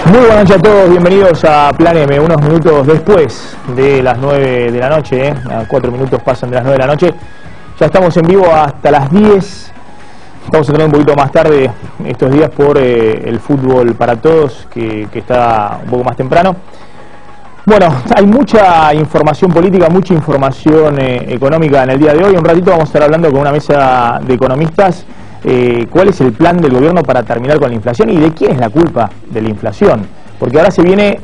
Muy buenas noches a todos, bienvenidos a Plan M, unos minutos después de las 9 de la noche, a 4 minutos pasan de las 9 de la noche, ya estamos en vivo hasta las 10, estamos entrando un poquito más tarde estos días por el fútbol para todos, que está un poco más temprano. Bueno, hay mucha información política, mucha información económica en el día de hoy. Un ratito vamos a estar hablando con una mesa de economistas cuál es el plan del gobierno para terminar con la inflación y de quién es la culpa de la inflación. Porque ahora se viene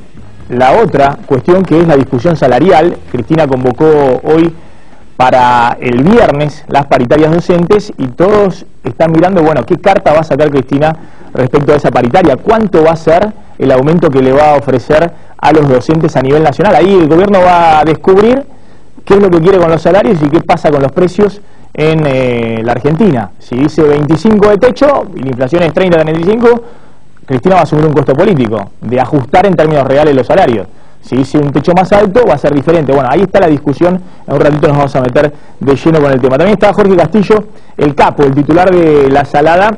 la otra cuestión, que es la discusión salarial. Cristina convocó hoy para el viernes las paritarias docentes y todos están mirando, bueno, qué carta va a sacar Cristina respecto a esa paritaria, cuánto va a ser el aumento que le va a ofrecer a los docentes a nivel nacional. Ahí el gobierno va a descubrir qué es lo que quiere con los salarios y qué pasa con los precios en la Argentina. Si dice 25 de techo y la inflación es 30 de 25, Cristina va a asumir un costo político de ajustar en términos reales los salarios. Si dice un techo más alto, va a ser diferente. Bueno, ahí está la discusión. En un ratito nos vamos a meter de lleno con el tema. También está Jorge Castillo, el capo, el titular de La Salada,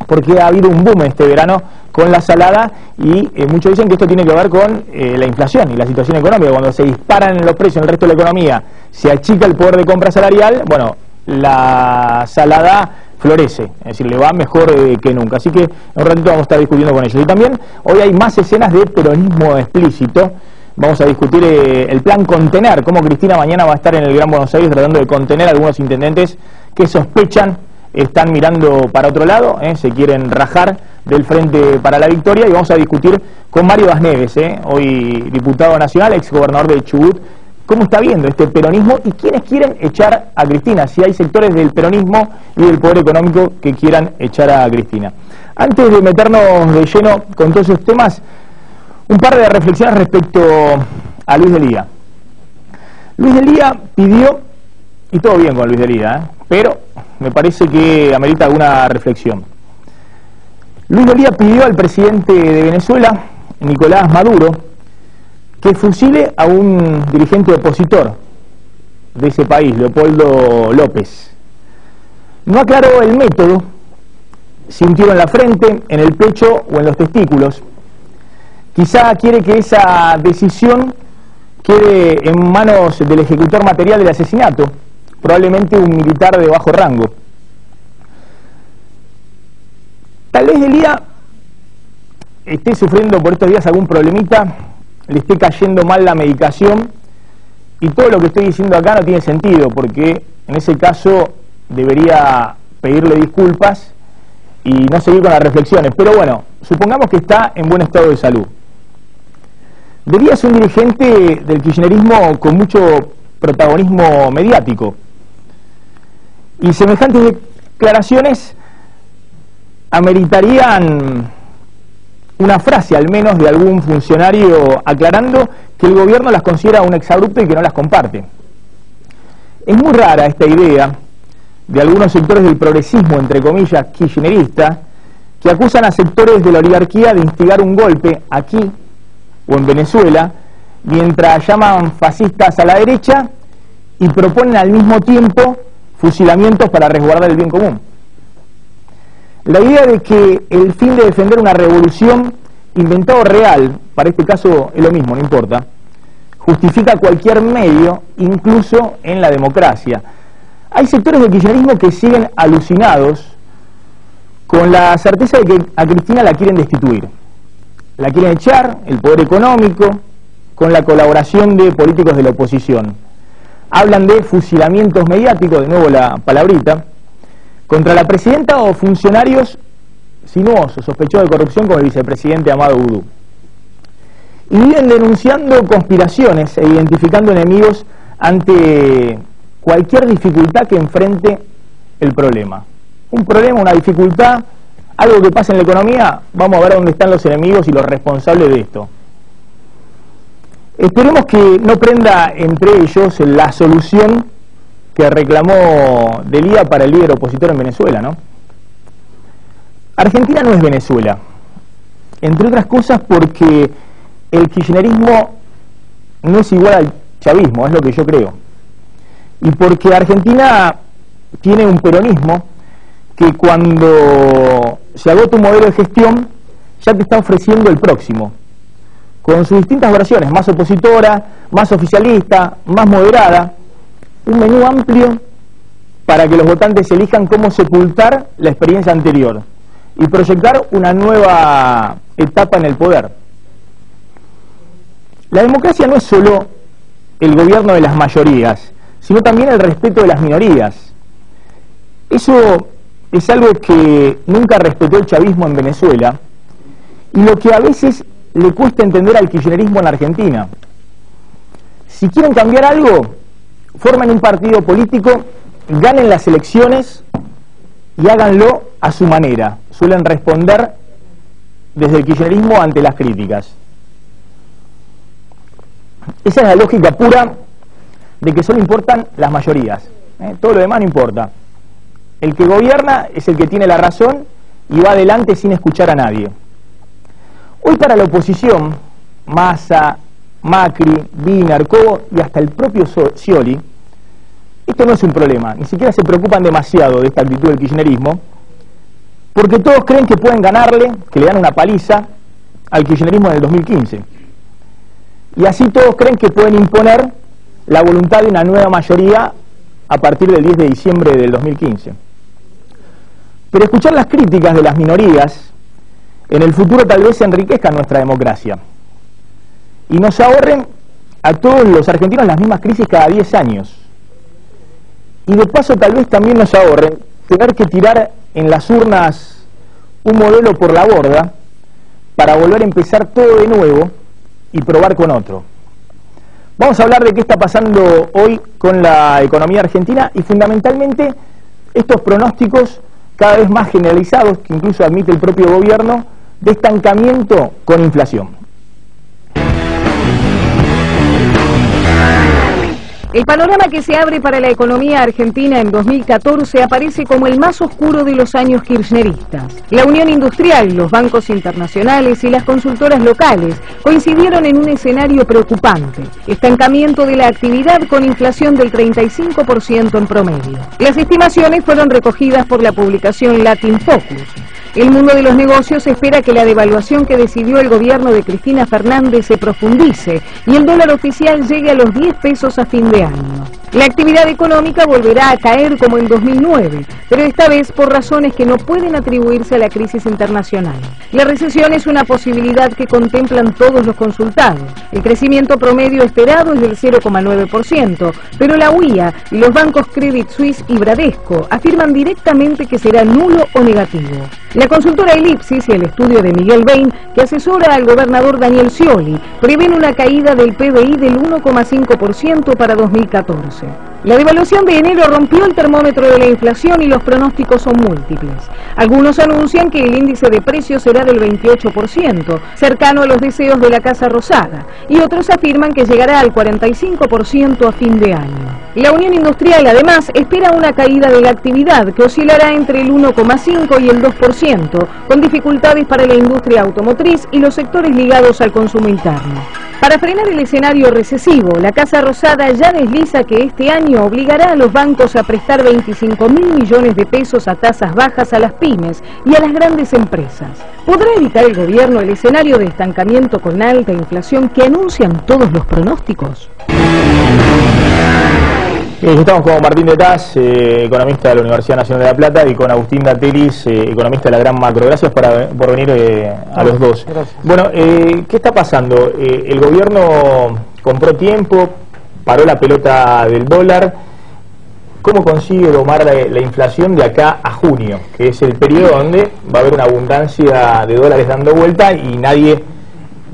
porque ha habido un boom este verano con La Salada y muchos dicen que esto tiene que ver con la inflación y la situación económica. Cuando se disparan los precios en el resto de la economía, se achica el poder de compra salarial, bueno, La Salada florece, es decir, le va mejor que nunca. Así que en un ratito vamos a estar discutiendo con ellos. Y también hoy hay más escenas de peronismo explícito. Vamos a discutir el plan contener, cómo Cristina mañana va a estar en el Gran Buenos Aires tratando de contener a algunos intendentes que sospechan, están mirando para otro lado, se quieren rajar del Frente para la Victoria. Y vamos a discutir con Mario Das Neves, hoy diputado nacional, ex gobernador de Chubut, cómo está viendo este peronismo y quiénes quieren echar a Cristina, si hay sectores del peronismo y del poder económico que quieran echar a Cristina. Antes de meternos de lleno con todos esos temas, un par de reflexiones respecto a Luis Delía. Luis Delía pidió, y todo bien con Luis Delía, pero me parece que amerita alguna reflexión. Luis Delía pidió al presidente de Venezuela, Nicolás Maduro, que fusile a un dirigente opositor de ese país, Leopoldo López. No aclaró el método, si un tiro en la frente, en el pecho o en los testículos. Quizá quiere que esa decisión quede en manos del ejecutor material del asesinato, probablemente un militar de bajo rango. Tal vez Delía esté sufriendo por estos días algún problemita, le esté cayendo mal la medicación, y todo lo que estoy diciendo acá no tiene sentido, porque en ese caso debería pedirle disculpas y no seguir con las reflexiones. Pero bueno, supongamos que está en buen estado de salud. Delía es un dirigente del kirchnerismo con mucho protagonismo mediático, y semejantes declaraciones ameritarían una frase al menos de algún funcionario aclarando que el gobierno las considera un exabrupto y que no las comparte. Es muy rara esta idea de algunos sectores del progresismo, entre comillas, kirchnerista, que acusan a sectores de la oligarquía de instigar un golpe aquí o en Venezuela, mientras llaman fascistas a la derecha y proponen al mismo tiempo fusilamientos para resguardar el bien común. La idea de que el fin de defender una revolución, inventado o real, para este caso es lo mismo, no importa, justifica cualquier medio, incluso en la democracia. Hay sectores del kirchnerismo que siguen alucinados con la certeza de que a Cristina la quieren destituir. La quieren echar, el poder económico, con la colaboración de políticos de la oposición. Hablan de fusilamientos mediáticos, de nuevo la palabrita, contra la presidenta o funcionarios sinuosos, sospechosos de corrupción, como el vicepresidente Amado Boudou. Y viven denunciando conspiraciones e identificando enemigos ante cualquier dificultad que enfrente el problema. Un problema, una dificultad, algo que pasa en la economía, vamos a ver dónde están los enemigos y los responsables de esto. Esperemos que no prenda entre ellos la solución que reclamó Delía para el líder opositor en Venezuela, ¿no? Argentina no es Venezuela, entre otras cosas porque el kirchnerismo no es igual al chavismo, es lo que yo creo, y porque Argentina tiene un peronismo que cuando se agota un modelo de gestión ya te está ofreciendo el próximo, con sus distintas versiones, más opositora, más oficialista, más moderada, un menú amplio para que los votantes elijan cómo sepultar la experiencia anterior y proyectar una nueva etapa en el poder. La democracia no es solo el gobierno de las mayorías, sino también el respeto de las minorías. Eso es algo que nunca respetó el chavismo en Venezuela y lo que a veces le cuesta entender al kirchnerismo en Argentina. Si quieren cambiar algo, formen un partido político, ganen las elecciones y háganlo a su manera. Suelen responder desde el kirchnerismo ante las críticas. Esa es la lógica pura de que solo importan las mayorías, todo lo demás no importa. El que gobierna es el que tiene la razón y va adelante sin escuchar a nadie. Hoy para la oposición, Massa, Macri, Wiener, Cobo y hasta el propio Scioli, esto no es un problema, ni siquiera se preocupan demasiado de esta actitud del kirchnerismo, porque todos creen que pueden ganarle, que le dan una paliza al kirchnerismo del 2015. Y así todos creen que pueden imponer la voluntad de una nueva mayoría a partir del 10 de diciembre del 2015. Pero escuchar las críticas de las minorías en el futuro tal vez enriquezca nuestra democracia y nos ahorren a todos los argentinos las mismas crisis cada 10 años. Y de paso tal vez también nos ahorren tener que tirar en las urnas un modelo por la borda para volver a empezar todo de nuevo y probar con otro. Vamos a hablar de qué está pasando hoy con la economía argentina y fundamentalmente estos pronósticos cada vez más generalizados, que incluso admite el propio gobierno, de estancamiento con inflación. El panorama que se abre para la economía argentina en 2014 aparece como el más oscuro de los años kirchneristas. La Unión Industrial, los bancos internacionales y las consultoras locales coincidieron en un escenario preocupante: estancamiento de la actividad con inflación del 35% en promedio. Las estimaciones fueron recogidas por la publicación Latin Focus. El mundo de los negocios espera que la devaluación que decidió el gobierno de Cristina Fernández se profundice y el dólar oficial llegue a los 10 pesos a fin de año. La actividad económica volverá a caer como en 2009, pero esta vez por razones que no pueden atribuirse a la crisis internacional. La recesión es una posibilidad que contemplan todos los consultados. El crecimiento promedio esperado es del 0,9%, pero la UIA y los bancos Credit Suisse y Bradesco afirman directamente que será nulo o negativo. La consultora Elipsis y el estudio de Miguel Bain, que asesora al gobernador Daniel Scioli, prevén una caída del PBI del 1,5% para 2014. La devaluación de enero rompió el termómetro de la inflación y los pronósticos son múltiples. Algunos anuncian que el índice de precios será del 28%, cercano a los deseos de la Casa Rosada, y otros afirman que llegará al 45% a fin de año. La Unión Industrial, además, espera una caída de la actividad que oscilará entre el 1,5% y el 2%, con dificultades para la industria automotriz y los sectores ligados al consumo interno. Para frenar el escenario recesivo, la Casa Rosada ya desliza que este año obligará a los bancos a prestar 25.000 millones de pesos a tasas bajas a las pymes y a las grandes empresas. ¿Podrá evitar el gobierno el escenario de estancamiento con alta inflación que anuncian todos los pronósticos? Estamos con Martín de Taz, economista de la Universidad Nacional de La Plata, y con Agustín Datelis, economista de la Gran Macro. Gracias por venir a los dos. Gracias. Bueno, ¿qué está pasando? El gobierno compró tiempo, paró la pelota del dólar. ¿Cómo consigue domar la inflación de acá a junio? Que es el periodo donde va a haber una abundancia de dólares dando vuelta y nadie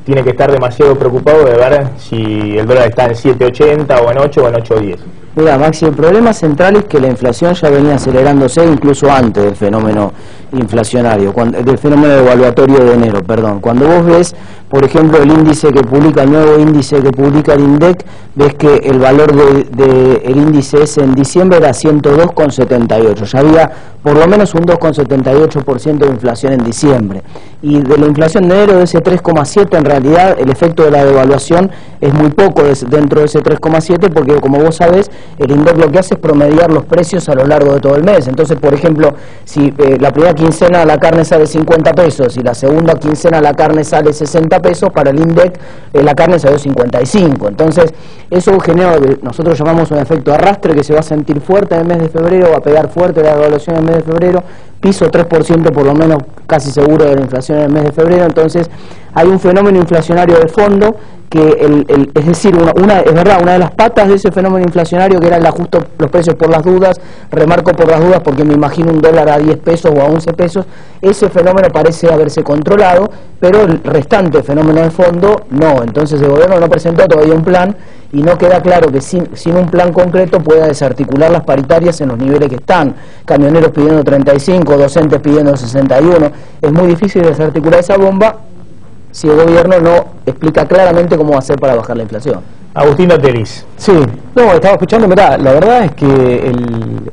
tiene que estar demasiado preocupado de ver si el dólar está en 7.80 o en 8 o en 8.10. Mira, Maxi, el problema central es que la inflación ya venía acelerándose incluso antes del fenómeno inflacionario, del fenómeno devaluatorio de enero, perdón. Cuando vos ves, por ejemplo, el índice que publica, el nuevo índice que publica el INDEC, ves que el valor del índice ese en diciembre era 102,78. Ya había por lo menos un 2,78% de inflación en diciembre. y de la inflación de enero de ese 3,7 en realidad el efecto de la devaluación es muy poco dentro de ese 3,7 porque como vos sabés el INDEC lo que hace es promediar los precios a lo largo de todo el mes. Entonces, por ejemplo, si la primera quincena la carne sale 50 pesos y la segunda quincena la carne sale 60 pesos, para el INDEC la carne salió 55. Entonces eso genera lo que nosotros llamamos un efecto arrastre que se va a sentir fuerte en el mes de febrero, va a pegar fuerte la devaluación en el mes de febrero, piso 3% por lo menos casi seguro de la inflación en el mes de febrero. Entonces hay un fenómeno inflacionario de fondo que es decir, es verdad, una de las patas de ese fenómeno inflacionario que era el ajuste los precios por las dudas, remarco por las dudas porque me imagino un dólar a 10 pesos o a 11 pesos, ese fenómeno parece haberse controlado, pero el restante fenómeno de fondo no. Entonces el gobierno no presentó todavía un plan y no queda claro que sin un plan concreto pueda desarticular las paritarias en los niveles que están, camioneros pidiendo 35, docentes pidiendo 61, es muy difícil desarticular esa bomba si el gobierno no explica claramente cómo va a hacer para bajar la inflación. Agustín Dateris. Sí, no, estaba escuchando, mirá, la verdad es que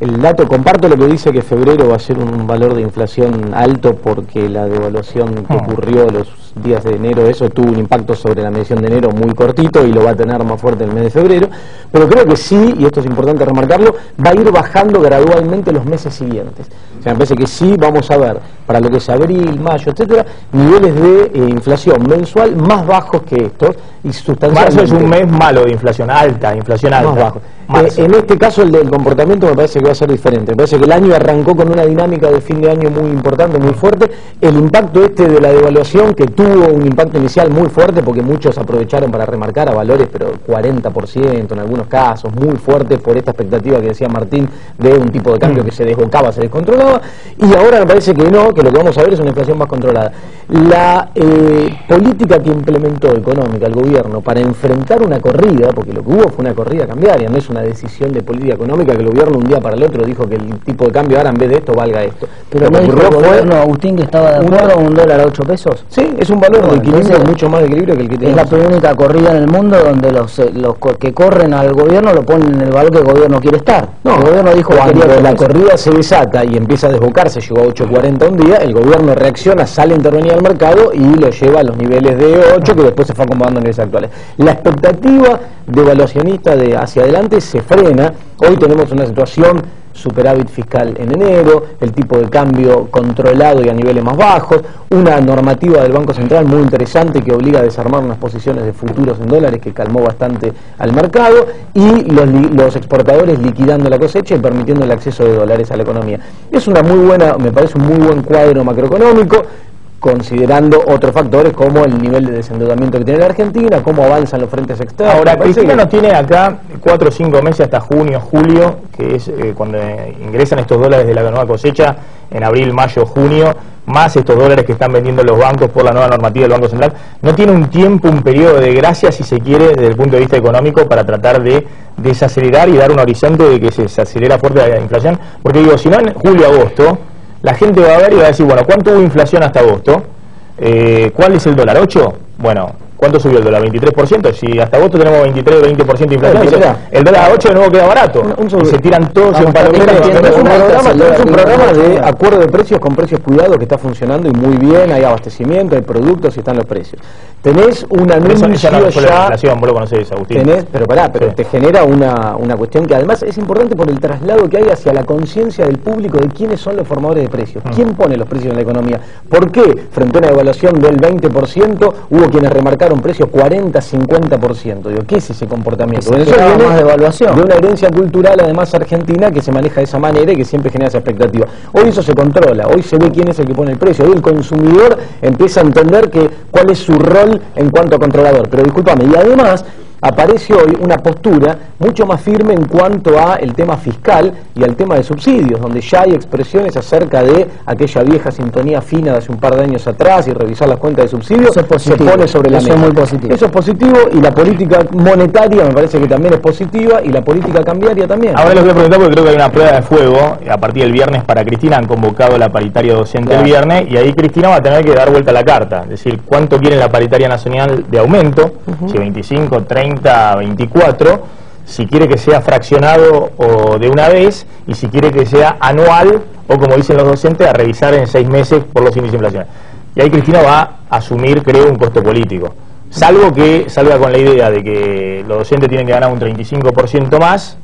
el dato, comparto lo que dice que febrero va a ser un valor de inflación alto porque la devaluación que ocurrió los días de enero, eso tuvo un impacto sobre la medición de enero muy cortito y lo va a tener más fuerte en el mes de febrero, pero creo que sí, y esto es importante remarcarlo, va a ir bajando gradualmente los meses siguientes. O sea, me parece que sí vamos a ver, para lo que es abril, mayo, etcétera, niveles de inflación mensual más bajos que estos y sustancialmente. Marzo es un mes malo de inflación, alta, inflación alta. Más bajo. En este caso el del comportamiento me parece que va a ser diferente. Me parece que el año arrancó con una dinámica de fin de año muy importante, muy fuerte. El impacto de la devaluación, que tuvo un impacto inicial muy fuerte, porque muchos aprovecharon para remarcar a valores, pero 40% en algunos casos, muy fuerte por esta expectativa que decía Martín de un tipo de cambio que se desbocaba, se descontrolaba. Y ahora me parece que no, que lo que vamos a ver es una inflación más controlada. La política que implementó económica el gobierno para enfrentar una corrida, porque lo que hubo fue una corrida cambiaria, no es una decisión de política económica que el gobierno un día para el otro dijo que el tipo de cambio ahora en vez de esto valga esto. Pero no dijo el gobierno, Agustín, que estaba de acuerdo con un dólar a 8 pesos. Sí, es un valor de equilibrio, mucho más de equilibrio que el que tiene. Es la única corrida en el mundo donde los que corren al gobierno lo ponen en el valor que el gobierno quiere estar. No, el gobierno dijo cuando que la corrida se desata y empieza a desbocarse, llegó a 8.40 un día, el gobierno reacciona, sale a intervenir al mercado y lo lleva a los niveles de 8 que después se fue acomodando en niveles actuales. La expectativa devaluacionista de hacia adelante se frena. Hoy tenemos una situación superávit fiscal en enero, el tipo de cambio controlado y a niveles más bajos, una normativa del Banco Central muy interesante que obliga a desarmar unas posiciones de futuros en dólares que calmó bastante al mercado y los exportadores liquidando la cosecha y permitiendo el acceso de dólares a la economía. Es una muy buena, me parece un muy buen cuadro macroeconómico, considerando otros factores como el nivel de desendeudamiento que tiene la Argentina, cómo avanzan los frentes externos. Ahora, Cristina nos tiene acá 4 o 5 meses hasta junio, julio, que es cuando ingresan estos dólares de la nueva cosecha, en abril, mayo, junio, más estos dólares que están vendiendo los bancos por la nueva normativa del Banco Central. ¿No tiene un tiempo, un periodo de gracia, si se quiere, desde el punto de vista económico, para tratar de desacelerar y dar un horizonte de que se acelera fuerte la inflación? Porque digo, si no en julio, agosto, la gente va a ver y va a decir, bueno, ¿cuánto hubo inflación hasta agosto? ¿Cuál es el dólar? ¿8? Bueno, ¿cuánto subió el dólar? ¿23%? Si hasta agosto tenemos 23 o 20% de inflación, el dólar a 8 de nuevo queda barato. Y se tiran todos en palomitas. Es un programa de acuerdo de precios con precios cuidados que está funcionando y muy bien, hay abastecimiento, hay productos y están los precios. Tenés un anuncio ya... No fue la inflación, vos lo conocés, Agustín. Pero sí, te genera una cuestión que además es importante por el traslado que hay hacia la conciencia del público de quiénes son los formadores de precios, quién pone los precios en la economía. ¿Por qué frente a una devaluación del 20% hubo quienes remarcaron precios 40, 50%? Digo, ¿qué es ese comportamiento? Bueno, eso viene más devaluación. De una herencia cultural además argentina que se maneja de esa manera y que siempre genera esa expectativa. Hoy eso se controla, hoy se ve quién es el que pone el precio, hoy el consumidor empieza a entender cuál es su rol en cuanto a controlador. Pero discúlpame, y además aparece hoy una postura mucho más firme en cuanto a el tema fiscal y al tema de subsidios, donde ya hay expresiones acerca de aquella vieja sintonía fina de hace un par de años atrás y revisar las cuentas de subsidios. Eso es positivo. Se pone sobre la mesa. Eso es muy positivo. Eso es positivo, y la política monetaria me parece que también es positiva, y la política cambiaria también. Ahora les voy a preguntar porque creo que hay una prueba de fuego a partir del viernes para Cristina. Han convocado la paritaria docente el viernes y ahí Cristina va a tener que dar vuelta a la carta, es decir, cuánto quiere la paritaria nacional de aumento, si 25, 30, 24, si quiere que sea fraccionado o de una vez, y si quiere que sea anual o, como dicen los docentes, a revisar en 6 meses por los índices de inflación. Y ahí Cristina va a asumir, creo, un costo político. Salvo que salga con la idea de que los docentes tienen que ganar un 35% más,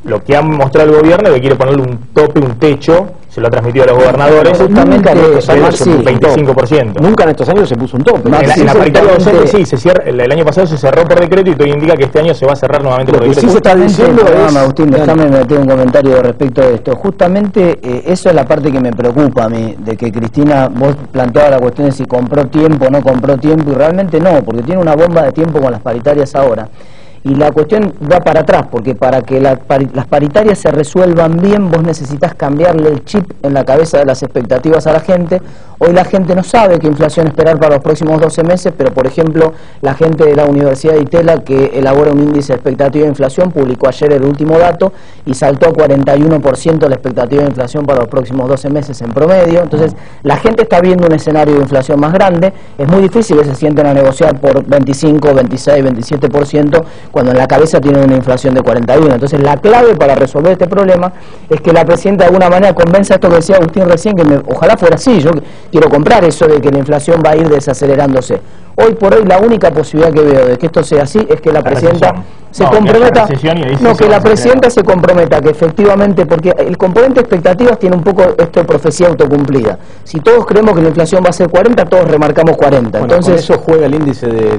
lo que ha mostrado el gobierno es que quiere ponerle un tope, un techo, se lo ha transmitido a los gobernadores, justamente un 25%. Nunca en estos años se puso un tope. En la paritaria docente sí, se cierra, el año pasado se cerró por decreto y todo indica que este año se va a cerrar nuevamente por decreto. Sí se está diciendo, Agustín, déjame meter un comentario respecto de esto. Justamente eso es la parte que me preocupa a mí, de que Cristina, vos planteabas la cuestión de si compró tiempo o no compró tiempo, y realmente no, porque tiene una bomba de tiempo con las paritarias ahora. Y la cuestión va para atrás, porque para que las paritarias se resuelvan bien, vos necesitas cambiarle el chip en la cabeza de las expectativas a la gente. Hoy la gente no sabe qué inflación esperar para los próximos 12 meses, pero por ejemplo, la gente de la Universidad de Itela, que elabora un índice de expectativa de inflación, publicó ayer el último dato y saltó a 41% la expectativa de inflación para los próximos 12 meses en promedio. Entonces, la gente está viendo un escenario de inflación más grande. Es muy difícil que se sienten a negociar por 25, 26, 27%, cuando en la cabeza tienen una inflación de 41. Entonces, la clave para resolver este problema es que la presidenta de alguna manera convenza esto que decía Agustín recién, que ojalá fuera así. Yo quiero comprar eso de que la inflación va a ir desacelerándose. Hoy por hoy la única posibilidad que veo de que esto sea así es que la presidenta se comprometa, que la presidenta se comprometa que efectivamente, porque el componente expectativas tiene un poco esto de profecía autocumplida. Si todos creemos que la inflación va a ser 40, todos remarcamos 40. Bueno, entonces eso juega el índice de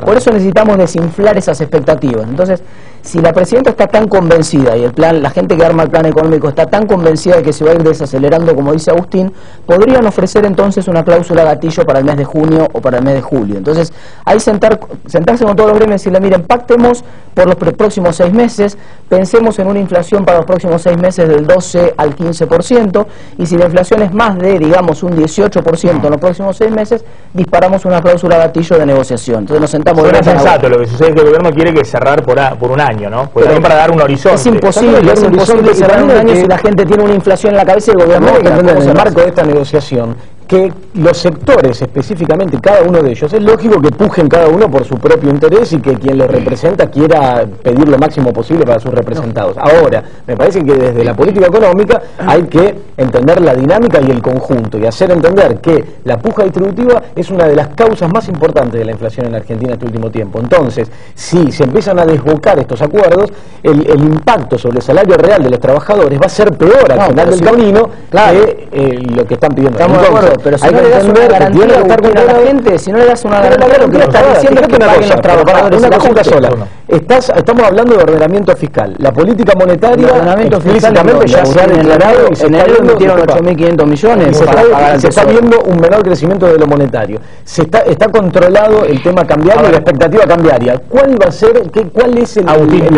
por eso necesitamos desinflar esas expectativas. Entonces, si la presidenta está tan convencida y la gente que arma el plan económico está tan convencida de que se va a ir desacelerando, como dice Agustín, podrían ofrecer entonces una cláusula gatillo para el mes de junio o para el mes de julio. Entonces, ahí sentarse con todos los gremios y decirle, miren, pactemos por los próximos 6 meses, pensemos en una inflación para los próximos 6 meses del 12 al 15%, y si la inflación es más de, digamos, un 18% en los próximos 6 meses, disparamos una cláusula gatillo de negociación. Entonces nos sentamos... Suena sensato, lo que sucede es que el gobierno quiere que cerrar por un año, ¿no? Pues también para dar un horizonte. Es imposible cerrar un año si la gente tiene una inflación en la cabeza y el gobierno hay que entender en el marco de esta negociación que los sectores, específicamente cada uno de ellos, es lógico que pujen cada uno por su propio interés y que quien los representa quiera pedir lo máximo posible para sus representados. Ahora, me parece que desde la política económica hay que entender la dinámica y el conjunto y hacer entender que la puja distributiva es una de las causas más importantes de la inflación en Argentina este último tiempo. Entonces, si se empiezan a desbocar estos acuerdos, el impacto sobre el salario real de los trabajadores va a ser peor al final del camino que lo que están pidiendo. Estamos de acuerdo, pero si no le das una garantía a la gente, si no le das una garantía, lo que le estás diciendo es que paguen los trabajadores. Una cosita sola. Estamos hablando de ordenamiento fiscal. La política monetaria explícitamente ya se ha declarado y se en enero metieron 8.500 millones. Y se está viendo un menor crecimiento de lo monetario. Está controlado el tema cambiario y la expectativa cambiaria. ¿Cuál va a ser, cuál es el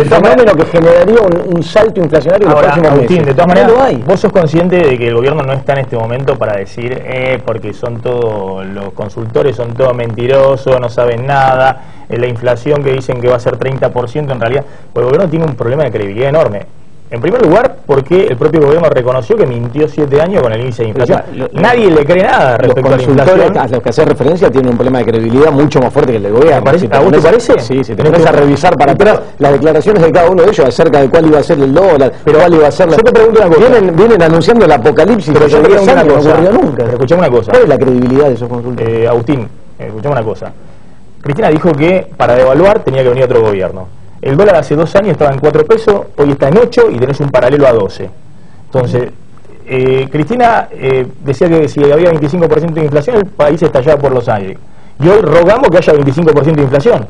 fenómeno que generaría un salto inflacionario en los próximos meses? De todas maneras, vos sos consciente de que el gobierno no está en este momento para decir porque son todos, los consultores son todos mentirosos, no saben nada, la inflación que dicen que va a ser 30% en realidad, pues el gobierno tiene un problema de credibilidad enorme. En primer lugar, porque el propio gobierno reconoció que mintió 7 años con el índice de inflación. Nadie le cree nada respecto a la inflación. A los que hace referencia tienen un problema de credibilidad mucho más fuerte que el del gobierno. ¿A vos te parece? Sí, si tenés que revisar para atrás las declaraciones de cada uno de ellos acerca de cuál iba a ser el dólar, cuál iba a ser la... Yo te pregunto una cosa. Vienen anunciando el apocalipsis, pero yo te pregunto una cosa. No ocurrió nunca. Escuchame una cosa. ¿Cuál es la credibilidad de esos consultores? Agustín, escuchame una cosa. Cristina dijo que para devaluar tenía que venir otro gobierno. El dólar hace 2 años estaba en 4 pesos, hoy está en 8 y tenés un paralelo a 12. Entonces, Cristina decía que si había 25% de inflación, el país estallaba por los aires. Y hoy rogamos que haya 25% de inflación.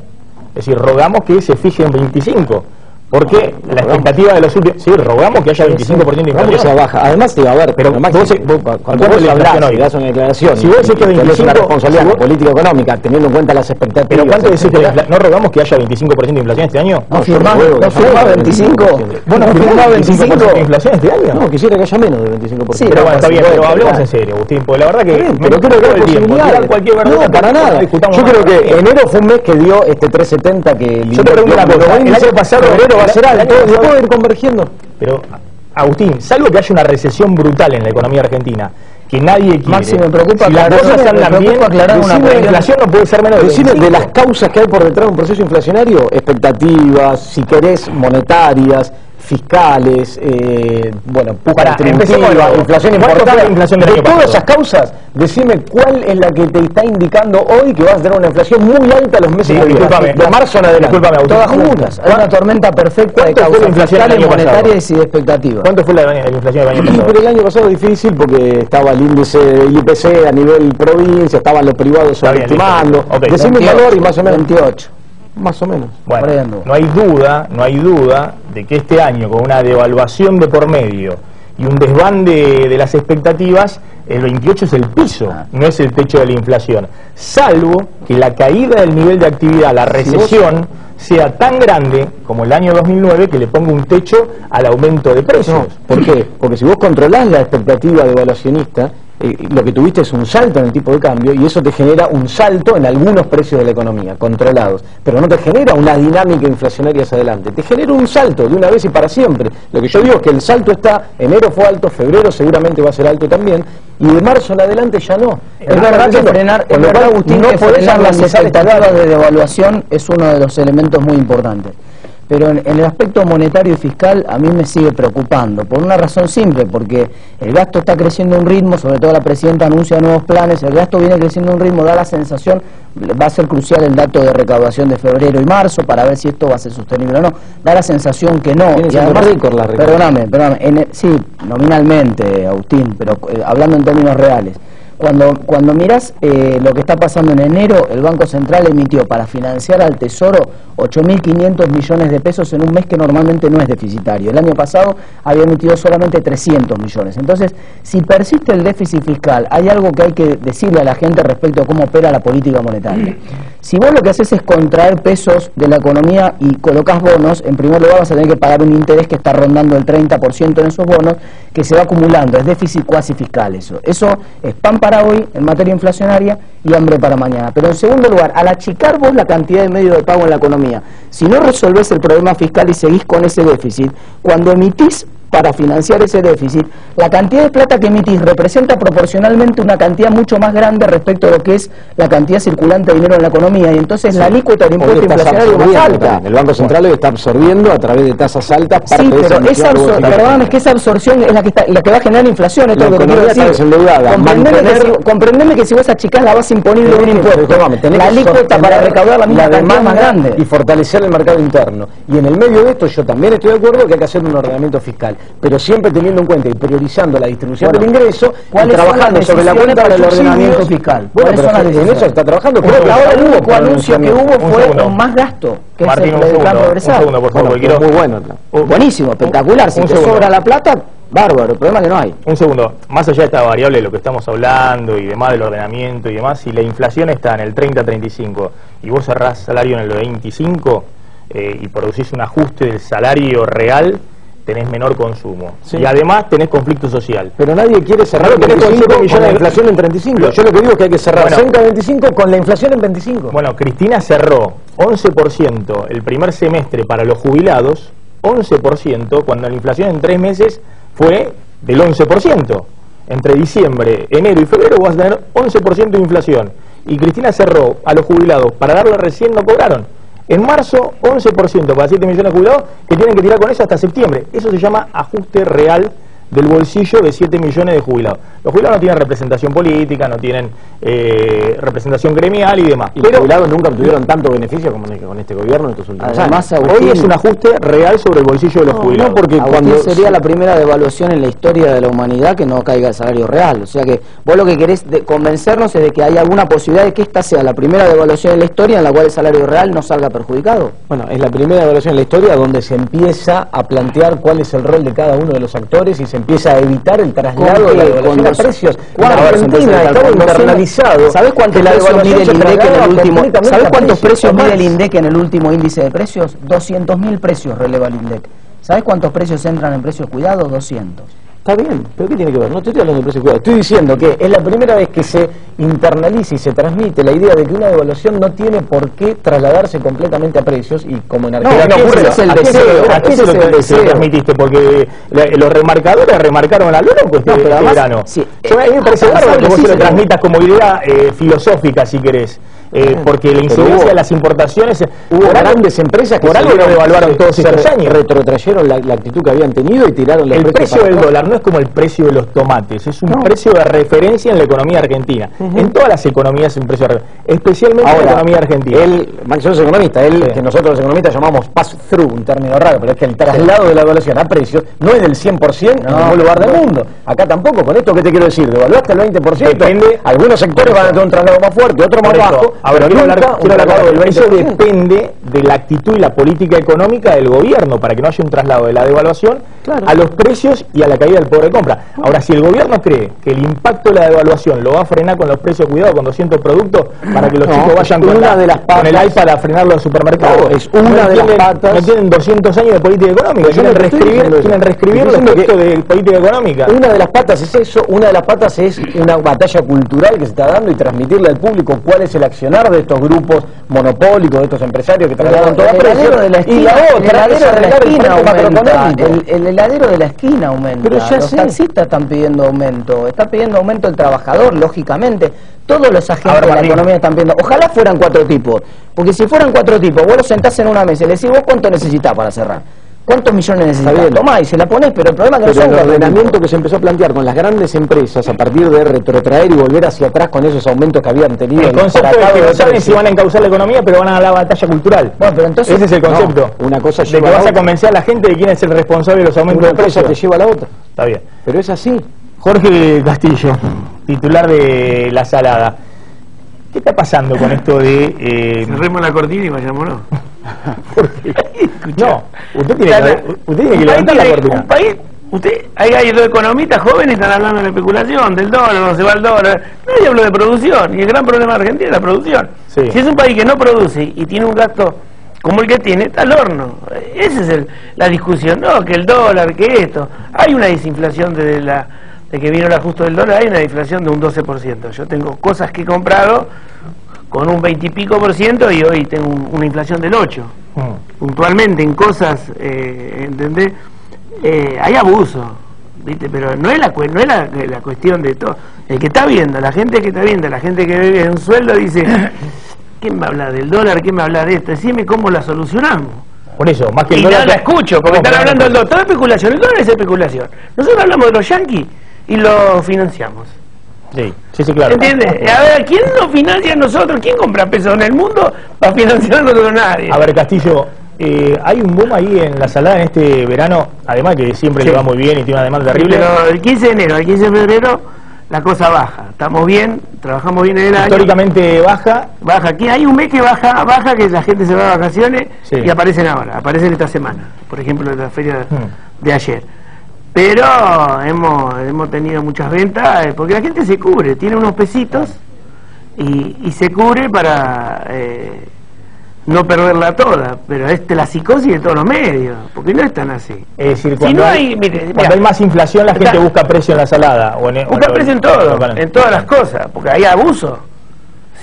Es decir, rogamos que se fije en 25%. Porque la expectativa de los últimos... Sí, rogamos que haya 25% de inflación. Que sea baja. Además, te va a ver, pero cuando vos hablas y das una declaración, si vos decís que 25% una responsabilidad política económica, teniendo en cuenta las expectativas... ¿Pero cuánto decís que no rogamos que haya 25% de inflación este año? ¿No firmás 25? ¿Vos no firmás 25% de inflación este año? No, quisiera que haya menos de 25%. Sí, pero bueno, está bien, pero hablemos en serio, Agustín, porque la verdad que... Pero creo que hay posibilidades. No, para nada. Yo creo que enero fue un mes que dio este 370 que... Yo te pregunto una cosa, el año pasado va a ser alto, puede ir convergiendo. Pero, Agustín, salvo que haya una recesión brutal en la economía argentina, que nadie quiere. Maxi, me preocupa si las cosas andan bien, la inflación no puede ser menos de las causas que hay por detrás de un proceso inflacionario, expectativas, si querés, monetarias, fiscales, bueno, puja empecemos distributiva, de inflación ¿cuánto fue importada. la inflación del De año todas pasado? esas causas, decime cuál es la que te está indicando hoy que vas a tener una inflación muy alta los meses Sí, que vienen, discúlpame. de marzo en adelante. Discúlpame, Agustín. Todas juntas. Hay una tormenta perfecta de ¿Cuánto fue la causas inflación del fiscales, año pasado? monetarias y de expectativas. ¿Cuánto fue la inflación del año Y, pasado? pero el año pasado difícil porque estaba el índice del IPC a nivel provincia, estaban los privados Está bien, sobreestimando. listo. Ok. Decime el 28, valor y más o menos. 28. Más o menos. Por ahí Bueno, anduvo. no hay duda de que este año, con una devaluación de por medio y un desbande de las expectativas, el 28 es el piso, no es el techo de la inflación. Salvo que la caída del nivel de actividad, la recesión, sea tan grande como el año 2009 que le ponga un techo al aumento de precios. No, ¿por qué? Porque si vos controlás la expectativa devaluacionista, lo que tuviste es un salto en el tipo de cambio y eso te genera un salto en algunos precios de la economía, controlados, pero no te genera una dinámica inflacionaria hacia adelante, te genera un salto de una vez y para siempre. Lo que yo digo es que el salto está, enero fue alto, febrero seguramente va a ser alto también, y de marzo en adelante ya no. Es verdad que frenar, es verdad, Agustín, que frenar las expectativas de devaluación es uno de los elementos muy importantes. Pero en el aspecto monetario y fiscal a mí me sigue preocupando, por una razón simple, porque el gasto está creciendo a un ritmo, sobre todo la presidenta anuncia nuevos planes, el gasto viene creciendo a un ritmo, da la sensación, va a ser crucial el dato de recaudación de febrero y marzo para ver si esto va a ser sostenible o no, da la sensación que no. Viene Y siendo además, récord la recaudación. perdóname, sí, nominalmente, Agustín, pero hablando en términos reales. Cuando miras lo que está pasando en enero, el Banco Central emitió para financiar al Tesoro 8.500 millones de pesos en un mes que normalmente no es deficitario. El año pasado había emitido solamente 300 millones. Entonces, si persiste el déficit fiscal, hay algo que hay que decirle a la gente respecto a cómo opera la política monetaria. Si vos lo que haces es contraer pesos de la economía y colocas bonos, en primer lugar vas a tener que pagar un interés que está rondando el 30% en esos bonos, que se va acumulando, es déficit cuasi fiscal eso. Eso es pan para hoy en materia inflacionaria y hambre para mañana. Pero en segundo lugar, al achicar vos la cantidad de medios de pago en la economía, si no resolvés el problema fiscal y seguís con ese déficit, cuando emitís para financiar ese déficit, la cantidad de plata que emitís representa proporcionalmente una cantidad mucho más grande respecto a lo que es la cantidad circulante de dinero en la economía, y entonces la alícuota del impuesto inflacionario es más alta. El Banco Central hoy está absorbiendo a través de tasas altas parte Sí, de esa pero emisión luego de perdón, es que esa absorción es la que va a generar inflación, esto La es lo que quiero economía está decir. desendeudada. Comprendeme que si vos achicás la base imponible de un impuesto, la alícuota para recaudar la misma cantidad es más grande. Y fortalecer el mercado interno. Y en el medio de esto yo también estoy de acuerdo que hay que hacer un ordenamiento fiscal, pero siempre teniendo en cuenta y priorizando la distribución del ingreso y trabajando sobre la cuenta para de el los ordenamiento subsidios. fiscal. Bueno, ¿Cuáles son las pero en decisiones? eso está trabajando. Porque Creo que ahora el hubo único anuncio que hubo Un fue segundo. con más gasto, que Martín, es un el plan segundo, progresal. un segundo, por favor, Bueno, quiero... muy bueno. Buenísimo, espectacular. Si un te segundo. sobra la plata, bárbaro. El problema es que no hay. Un segundo, más allá de esta variable de lo que estamos hablando y demás del ordenamiento y demás, si la inflación está en el 30-35 y vos cerrás salario en el 25 y producís un ajuste del salario real, tenés menor consumo. Sí. Y además tenés conflicto social. Pero nadie quiere cerrar No, tenés 25 con millones de el- inflación en 35. Yo lo que digo es que hay que cerrar Bueno. cerca de 25 con la inflación en 25. Bueno, Cristina cerró 11% el primer semestre para los jubilados, 11%, cuando la inflación en 3 meses fue del 11%. Entre diciembre, enero y febrero vas a tener 11% de inflación. Y Cristina cerró a los jubilados, para darle recién no cobraron. En marzo, 11% para 7 millones de jubilados que tienen que tirar con eso hasta septiembre. Eso se llama ajuste real del bolsillo de 7 millones de jubilados. Los jubilados no tienen representación política, no tienen representación gremial y demás. Y los jubilados nunca obtuvieron tanto beneficio como con este gobierno en estos últimos Además, años. Agustín, Hoy es un ajuste real sobre el bolsillo de los jubilados. No, porque Agustín, cuando sería la primera devaluación en la historia de la humanidad que no caiga el salario real. O sea que vos lo que querés convencernos es de que hay alguna posibilidad de que esta sea la primera devaluación en la historia en la cual el salario real no salga perjudicado. Bueno, es la primera evaluación en la historia donde se empieza a plantear cuál es el rol de cada uno de los actores y se empieza a evitar el traslado de la devaluación a precios. ¿Cuánto En Argentina estaba internalizado. ¿Sabés cuántos que la precios mide el devaluación se INDEC en el trasladaba último? completamente ¿Sabés a cuántos precios mide el más. INDEC en el último índice de precios? 200.000 precios releva el INDEC. ¿Sabés cuántos precios entran en precios cuidados? 200. Está bien, pero ¿qué tiene que ver? No te estoy hablando de precio de cuidado. Estoy diciendo que es la primera vez que se internaliza y se transmite la idea de que una devaluación no tiene por qué trasladarse completamente a precios y como en Argentina ocurre, es el deseo. ¿A qué se lo transmitiste? Porque los remarcadores remarcaron a lo loco este verano. Sí, a mí me parece bárbaro que vos se lo transmitas como idea filosófica, si querés. Porque la incidencia de las importaciones hubo grandes empresas que por algo no devaluaron todos estos años, retrotrayeron la actitud que habían tenido y tiraron el precio del dólar no es como el precio de los tomates, es un precio de referencia en la economía argentina. En todas las economías es un precio de referencia, especialmente en la economía argentina. Max es economista, que nosotros los economistas llamamos pass-through, un término raro, pero es que el traslado de la devaluación a precios no es del 100% en ningún lugar del mundo. Acá tampoco. ¿Con esto qué te quiero decir? Devaluaste el 20%, depende, algunos sectores van a tener un traslado más fuerte, otros más bajo. Ahora, quiero hablar del eso depende de la actitud y la política económica del gobierno para que no haya un traslado de la devaluación a los precios y a la caída del poder de compra. Ahora, si el gobierno cree que el impacto de la devaluación lo va a frenar con los precios cuidados, con 200 productos, para que los chicos vayan con el iPad a frenar los supermercados, es una de las patas. No tienen 200 años de política económica, quieren reescribir el efecto de política económica. Una de las patas es eso, una de las patas es una batalla cultural que se está dando y transmitirle al público cuál es el accionar de estos grupos monopólicos, de estos empresarios que trasladan todo a precios. Y la otra, el heladero de la esquina aumenta. El heladero de la esquina aumenta. Pero ya los taxistas están pidiendo aumento. Está pidiendo aumento el trabajador, lógicamente. Todos los agentes de la economía están pidiendo. Ojalá fueran 4 tipos. Porque si fueran 4 tipos, vos los sentás en una mesa y le decís, ¿vos cuánto necesitás para cerrar? ¿Cuántos millones necesitas? Tomá, y se la ponés, pero el problema es que el ordenamiento que se empezó a plantear con las grandes empresas a partir de retrotraer y volver hacia atrás con esos aumentos que habían tenido. El concepto es que no saben si van a encauzar la economía, pero van a la batalla cultural. Bueno, pero entonces, ese es el concepto. Una cosa de que vas a convencer a la gente de quién es el responsable de los aumentos de precios. Una cosa te lleva a la otra. Está bien. Pero es así. Jorge Castillo, titular de La Salada. ¿Qué está pasando con esto de...? Cerremos la cortina y vayámonos. No, usted tiene que levantar la cortina. Un país, hay dos economistas jóvenes están hablando de la especulación, del dólar, no se va el dólar. Nadie habló de producción, y el gran problema de Argentina es la producción. Sí. Si es un país que no produce y tiene un gasto como el que tiene, está al horno. Esa es la discusión, no, que el dólar, que esto. Hay una desinflación de que vino el ajuste del dólar, hay una deflación de un 12%. Yo tengo cosas que he comprado con un 20 y pico % y hoy tengo una inflación del 8%. Puntualmente en cosas, ¿entendés? Hay abuso, ¿viste? Pero no es la cuestión de todo. El que está viendo, la gente que está viendo, la gente que vive en un sueldo dice, ¿quién me habla del dólar? ¿Quién me habla de esto? Decime cómo la solucionamos. Por eso, más que el y dólar... no la escucho, porque están hablando del dólar. Todo es especulación, el dólar es especulación. Nosotros hablamos de los yanquis y lo financiamos. Sí, claro. ¿Entiendes? A ver, ¿quién nos financia a nosotros? ¿Quién compra pesos en el mundo para financiar a nosotros? Nadie. A ver, Castillo, hay un boom ahí en La Salada en este verano, además que siempre le va muy bien y tiene una demanda terrible. Pero el 15 de enero al 15 de febrero la cosa baja. Estamos bien, trabajamos bien en el año. Históricamente baja. Baja. Aquí hay un mes que baja que la gente se va de vacaciones y aparecen ahora, aparecen esta semana. Por ejemplo, en la feria de ayer. Pero hemos tenido muchas ventas porque la gente se cubre, tiene unos pesitos y se cubre para no perderla toda, pero es la psicosis de todos los medios, porque no es tan así. Es decir, cuando, si no hay, cuando hay más inflación la gente busca precio en la salada. Busca precio en todo, en todas las cosas, porque hay abuso.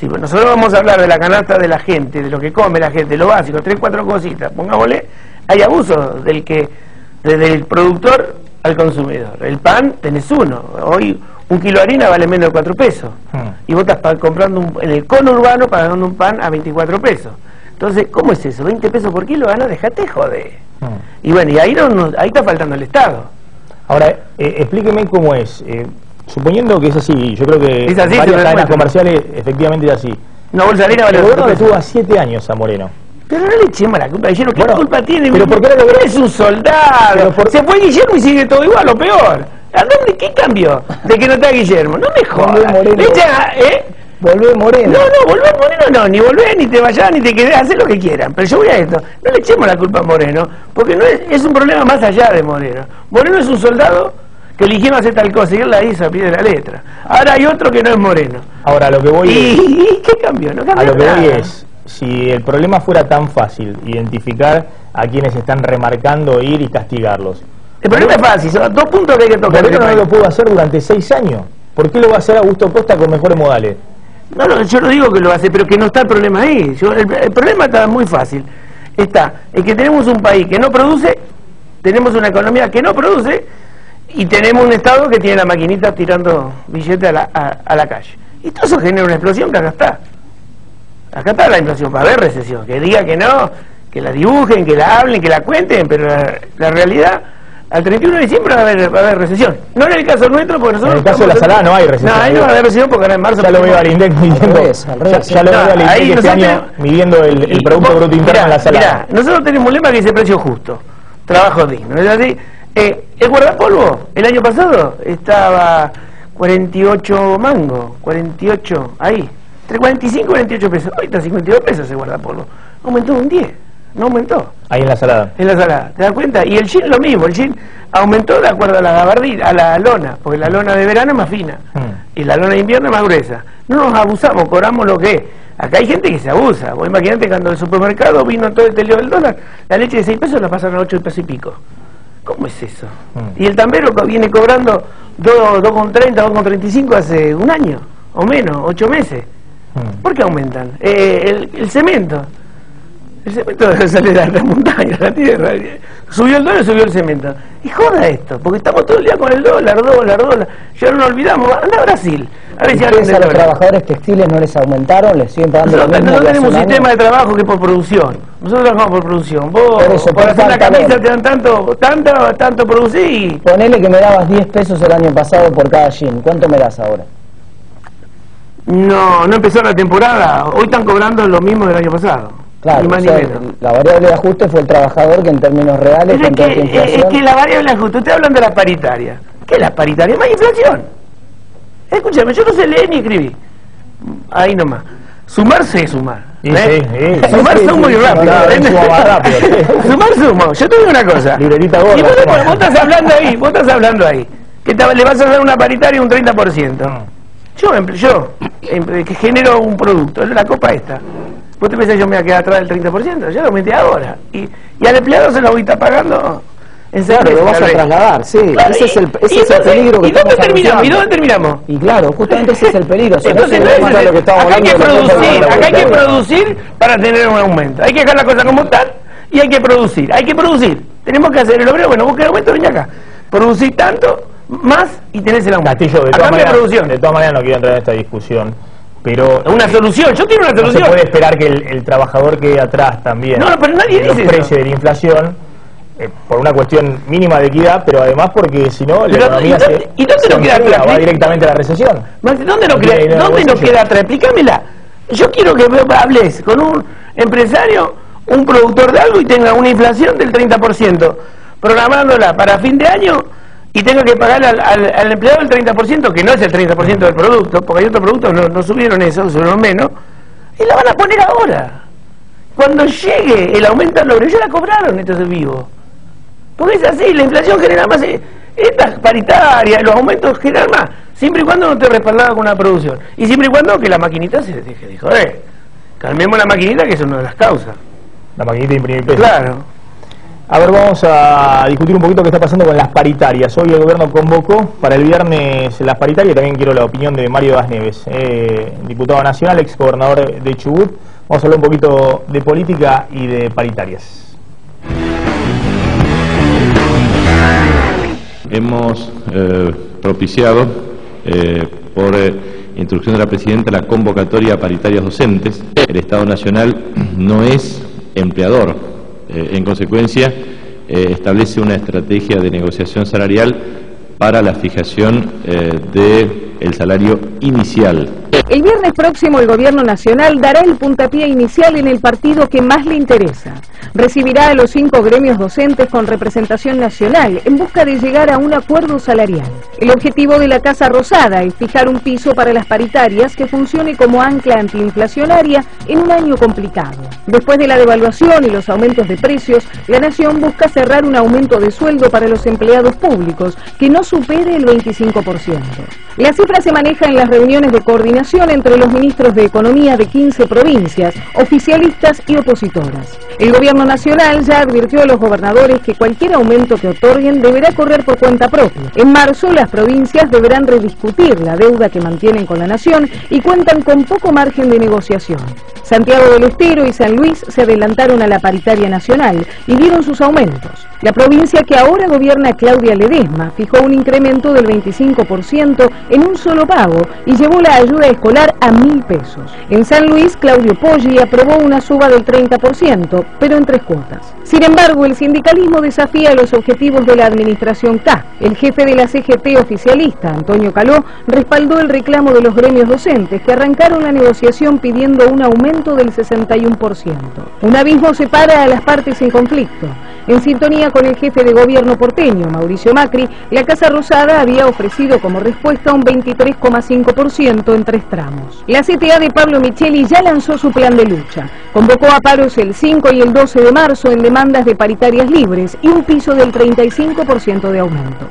Si nosotros vamos a hablar de la canasta de la gente, de lo que come la gente, lo básico, 3, 4 cositas, pongámosle, hay abuso desde el productor al consumidor. El pan tenés uno, hoy un kilo de harina vale menos de 4 pesos y vos estás comprando en el cono urbano pagando un pan a 24 pesos. Entonces, ¿cómo es eso? 20 pesos por kilo, no, dejate joder. Y bueno, y ahí está faltando el Estado. Ahora, explíqueme cómo es. Suponiendo que es así, yo creo que es así, varias cadenas comerciales efectivamente es así. Una bolsa de harina vale. El gobierno detuvo a 7 años a Moreno. Pero no le echemos la culpa a Guillermo. ¿Qué culpa tiene? Pero ¿por qué no lo es un soldado? Se fue Guillermo y sigue todo igual, o peor. ¿A dónde? ¿Qué cambió de que no está Guillermo? No me jodas. Volvé Moreno. No, volvé Moreno no, ni volvé, ni te vayas, ni te quedés, hacé lo que quieran. Pero yo voy a esto. No le echemos la culpa a Moreno, porque no es un problema más allá de Moreno. Moreno es un soldado que eligieron hacer tal cosa y él la hizo a pie de la letra. Ahora hay otro que no es Moreno. Ahora, lo que voy ¿Y qué cambió? No cambió a lo que nada. voy es, si el problema fuera tan fácil identificar a quienes están remarcando, ir y castigarlos, El problema es fácil, son 2 puntos que hay que tocar. ¿Por qué no lo pudo hacer durante 6 años? ¿Por qué lo va a hacer Augusto Costa con mejores modales? No, yo no digo que lo hace, pero que no está el problema ahí. El problema está muy fácil. Está en que tenemos un país que no produce, tenemos una economía que no produce y tenemos un Estado que tiene la maquinita tirando billetes a la calle. Y todo eso genera una explosión que acá está. Acá está la inflación, va a haber recesión. Que diga que no, que la dibujen, que la hablen, que la cuenten, pero la realidad, al 31 de diciembre va a haber recesión. No en el caso nuestro, porque nosotros... En el caso de la Salada no hay recesión. No, ahí no va a haber recesión porque ahora en marzo... Ya lo veo al INDEC midiendo, ya lo veo al INDEC este año midiendo el Producto Bruto Interno en la Salada. Mirá, nosotros tenemos un lema que dice precio justo, trabajo digno. ¿Es así? El guardapolvo, el año pasado, estaba 48 mangos, 48, ahí. Entre 45 y 48 pesos. Hoy está 52 pesos ese guardapolvo. Aumentó un 10. No aumentó. Ahí en la Salada. En la Salada. ¿Te das cuenta? Y el jean lo mismo. El jean aumentó de acuerdo a la gabardina, a la lona. Porque la lona de verano es más fina. Y la lona de invierno es más gruesa. No nos abusamos, cobramos lo que es. Acá hay gente que se abusa. Vos imaginate cuando el supermercado vino todo el teleo del dólar, la leche de 6 pesos la pasaron a 8 pesos y pico. ¿Cómo es eso? Y el tambero viene cobrando 2,30, 2,35 hace un año. O menos, 8 meses. ¿Por qué aumentan? El cemento. El cemento sale de la montaña, la tierra. Subió el dólar, subió el cemento. Y joda esto, porque estamos todo el día con el dólar. Ya no nos olvidamos. Anda a Brasil. A ver si a los trabajadores textiles no les aumentaron, les siguen pagando lo mismo. No tenemos un sistema de trabajo que por producción. Nosotros trabajamos por producción. Vos, por hacer la camisa te dan tanto producir y... Ponele que me dabas 10 pesos el año pasado por cada jean. ¿Cuánto me das ahora? No empezó la temporada. Hoy están cobrando lo mismo del año pasado. Claro, o sea, la variable de ajuste fue el trabajador que en términos reales... Es que la variable de ajuste, ustedes hablan de las paritarias. ¿Qué es las paritarias? Más inflación. Escúchame, yo no sé leer ni escribir. Ahí nomás. Sumar sé sumar. Sumar sumo y rápido. Sumar sumo. Yo te digo una cosa. Librerita gorda. Y vos estás hablando ahí, que le vas a dar una paritaria un 30%. Yo que genero un producto, la copa esta. ¿Vos te pensás que yo me voy a quedar atrás del 30%? Yo lo metí ahora. Y al empleado se lo voy a estar pagando en 6 meses. Lo vas a trasladar, sí. Claro, ese es el peligro que estamos terminamos. ¿Y dónde terminamos? Y claro, justamente ese es el peligro. Entonces, acá hay que producir para tener un aumento. Hay que dejar la cosa como están y hay que producir. Tenemos que hacer el obrero. Bueno, vos que aumento, ven acá. Producir tanto más y tenés el aumento. Castillo, de todas maneras no quiero entrar en esta discusión. Pero una solución, yo quiero una solución. No se puede esperar que el trabajador quede atrás también. No, pero nadie dice los precios de la inflación, por una cuestión mínima de equidad, pero además porque si no la economía va directamente a la recesión. ¿Dónde no queda atrás? Explícamela. Yo quiero que hables con un empresario, un productor de algo y tenga una inflación del 30%, programándola para fin de año. Y tengo que pagarle al empleado el 30%, que no es el 30% del producto, porque hay otros productos no subieron eso, subieron menos, y la van a poner ahora. Cuando llegue el aumento al obrero, ya la cobraron estos vivos. Porque es así, la inflación genera más, estas paritarias, los aumentos generan más, siempre y cuando no esté respaldada con una producción. Y siempre y cuando que la maquinita se deje de joder. Calmemos la maquinita, que es una de las causas. La maquinita de imprimir pesos. Claro. A ver, vamos a discutir un poquito qué está pasando con las paritarias. Hoy el gobierno convocó para el viernes las paritarias. También quiero la opinión de Mario Das Neves, diputado nacional, ex gobernador de Chubut. Vamos a hablar un poquito de política y de paritarias. Hemos propiciado, por instrucción de la Presidenta, la convocatoria a paritarias docentes. El Estado Nacional no es empleador. En consecuencia, establece una estrategia de negociación salarial para la fijación del salario inicial. El viernes próximo el Gobierno Nacional dará el puntapié inicial en el partido que más le interesa. Recibirá a los 5 gremios docentes con representación nacional en busca de llegar a un acuerdo salarial. El objetivo de la Casa Rosada es fijar un piso para las paritarias que funcione como ancla antiinflacionaria en un año complicado. Después de la devaluación y los aumentos de precios, la Nación busca cerrar un aumento de sueldo para los empleados públicos que no supere el 25%. La cifra se maneja en las reuniones de coordinación entre los ministros de Economía de 15 provincias, oficialistas y opositoras. El Gobierno Nacional ya advirtió a los gobernadores que cualquier aumento que otorguen deberá correr por cuenta propia. En marzo, las provincias deberán rediscutir la deuda que mantienen con la Nación y cuentan con poco margen de negociación. Santiago del Estero y San Luis se adelantaron a la paritaria nacional y dieron sus aumentos. La provincia que ahora gobierna Claudia Ledesma fijó un incremento del 25% en un solo pago y llevó la ayuda escolar a 1.000 pesos. En San Luis, Claudio Poggi aprobó una suba del 30%, pero en 3 cuotas. Sin embargo, el sindicalismo desafía los objetivos de la administración K. El jefe de la CGT oficialista, Antonio Caló, respaldó el reclamo de los gremios docentes que arrancaron la negociación pidiendo un aumento del 61%. Un abismo separa a las partes en conflicto. En sintonía con el jefe de gobierno porteño, Mauricio Macri, la Casa Rosada había ofrecido como respuesta un 23,5% en 3 tramos. La CTA de Pablo Micheli ya lanzó su plan de lucha. Convocó a paros el 5 y el 12 de marzo en demandas de paritarias libres y un piso del 35% de aumento.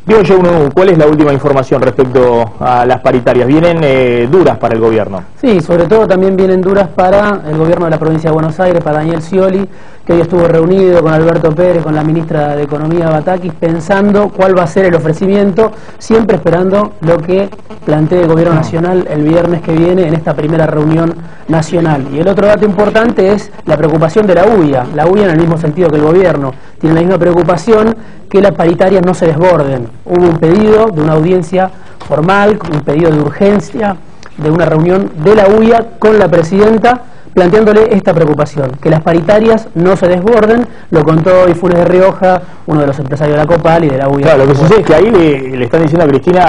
Diego Younu, ¿cuál es la última información respecto a las paritarias? ¿Vienen duras para el gobierno? Sí, sobre todo también vienen duras para el gobierno de la provincia de Buenos Aires, para Daniel Scioli, que hoy estuvo reunido con Alberto Pérez, con la ministra de Economía Batakis, pensando cuál va a ser el ofrecimiento, siempre esperando lo que plantee el gobierno nacional el viernes que viene en esta primera reunión nacional. Y el otro dato importante es la preocupación de la UIA. La UIA, en el mismo sentido que el gobierno, tiene la misma preocupación, que las paritarias no se desborden. Hubo un pedido de una audiencia formal, un pedido de urgencia, de una reunión de la UIA con la presidenta, planteándole esta preocupación, que las paritarias no se desborden. Lo contó hoy Funes de Rioja, uno de los empresarios de la COPAL y de la UIA. Claro, lo que sucede es que ahí le están diciendo a Cristina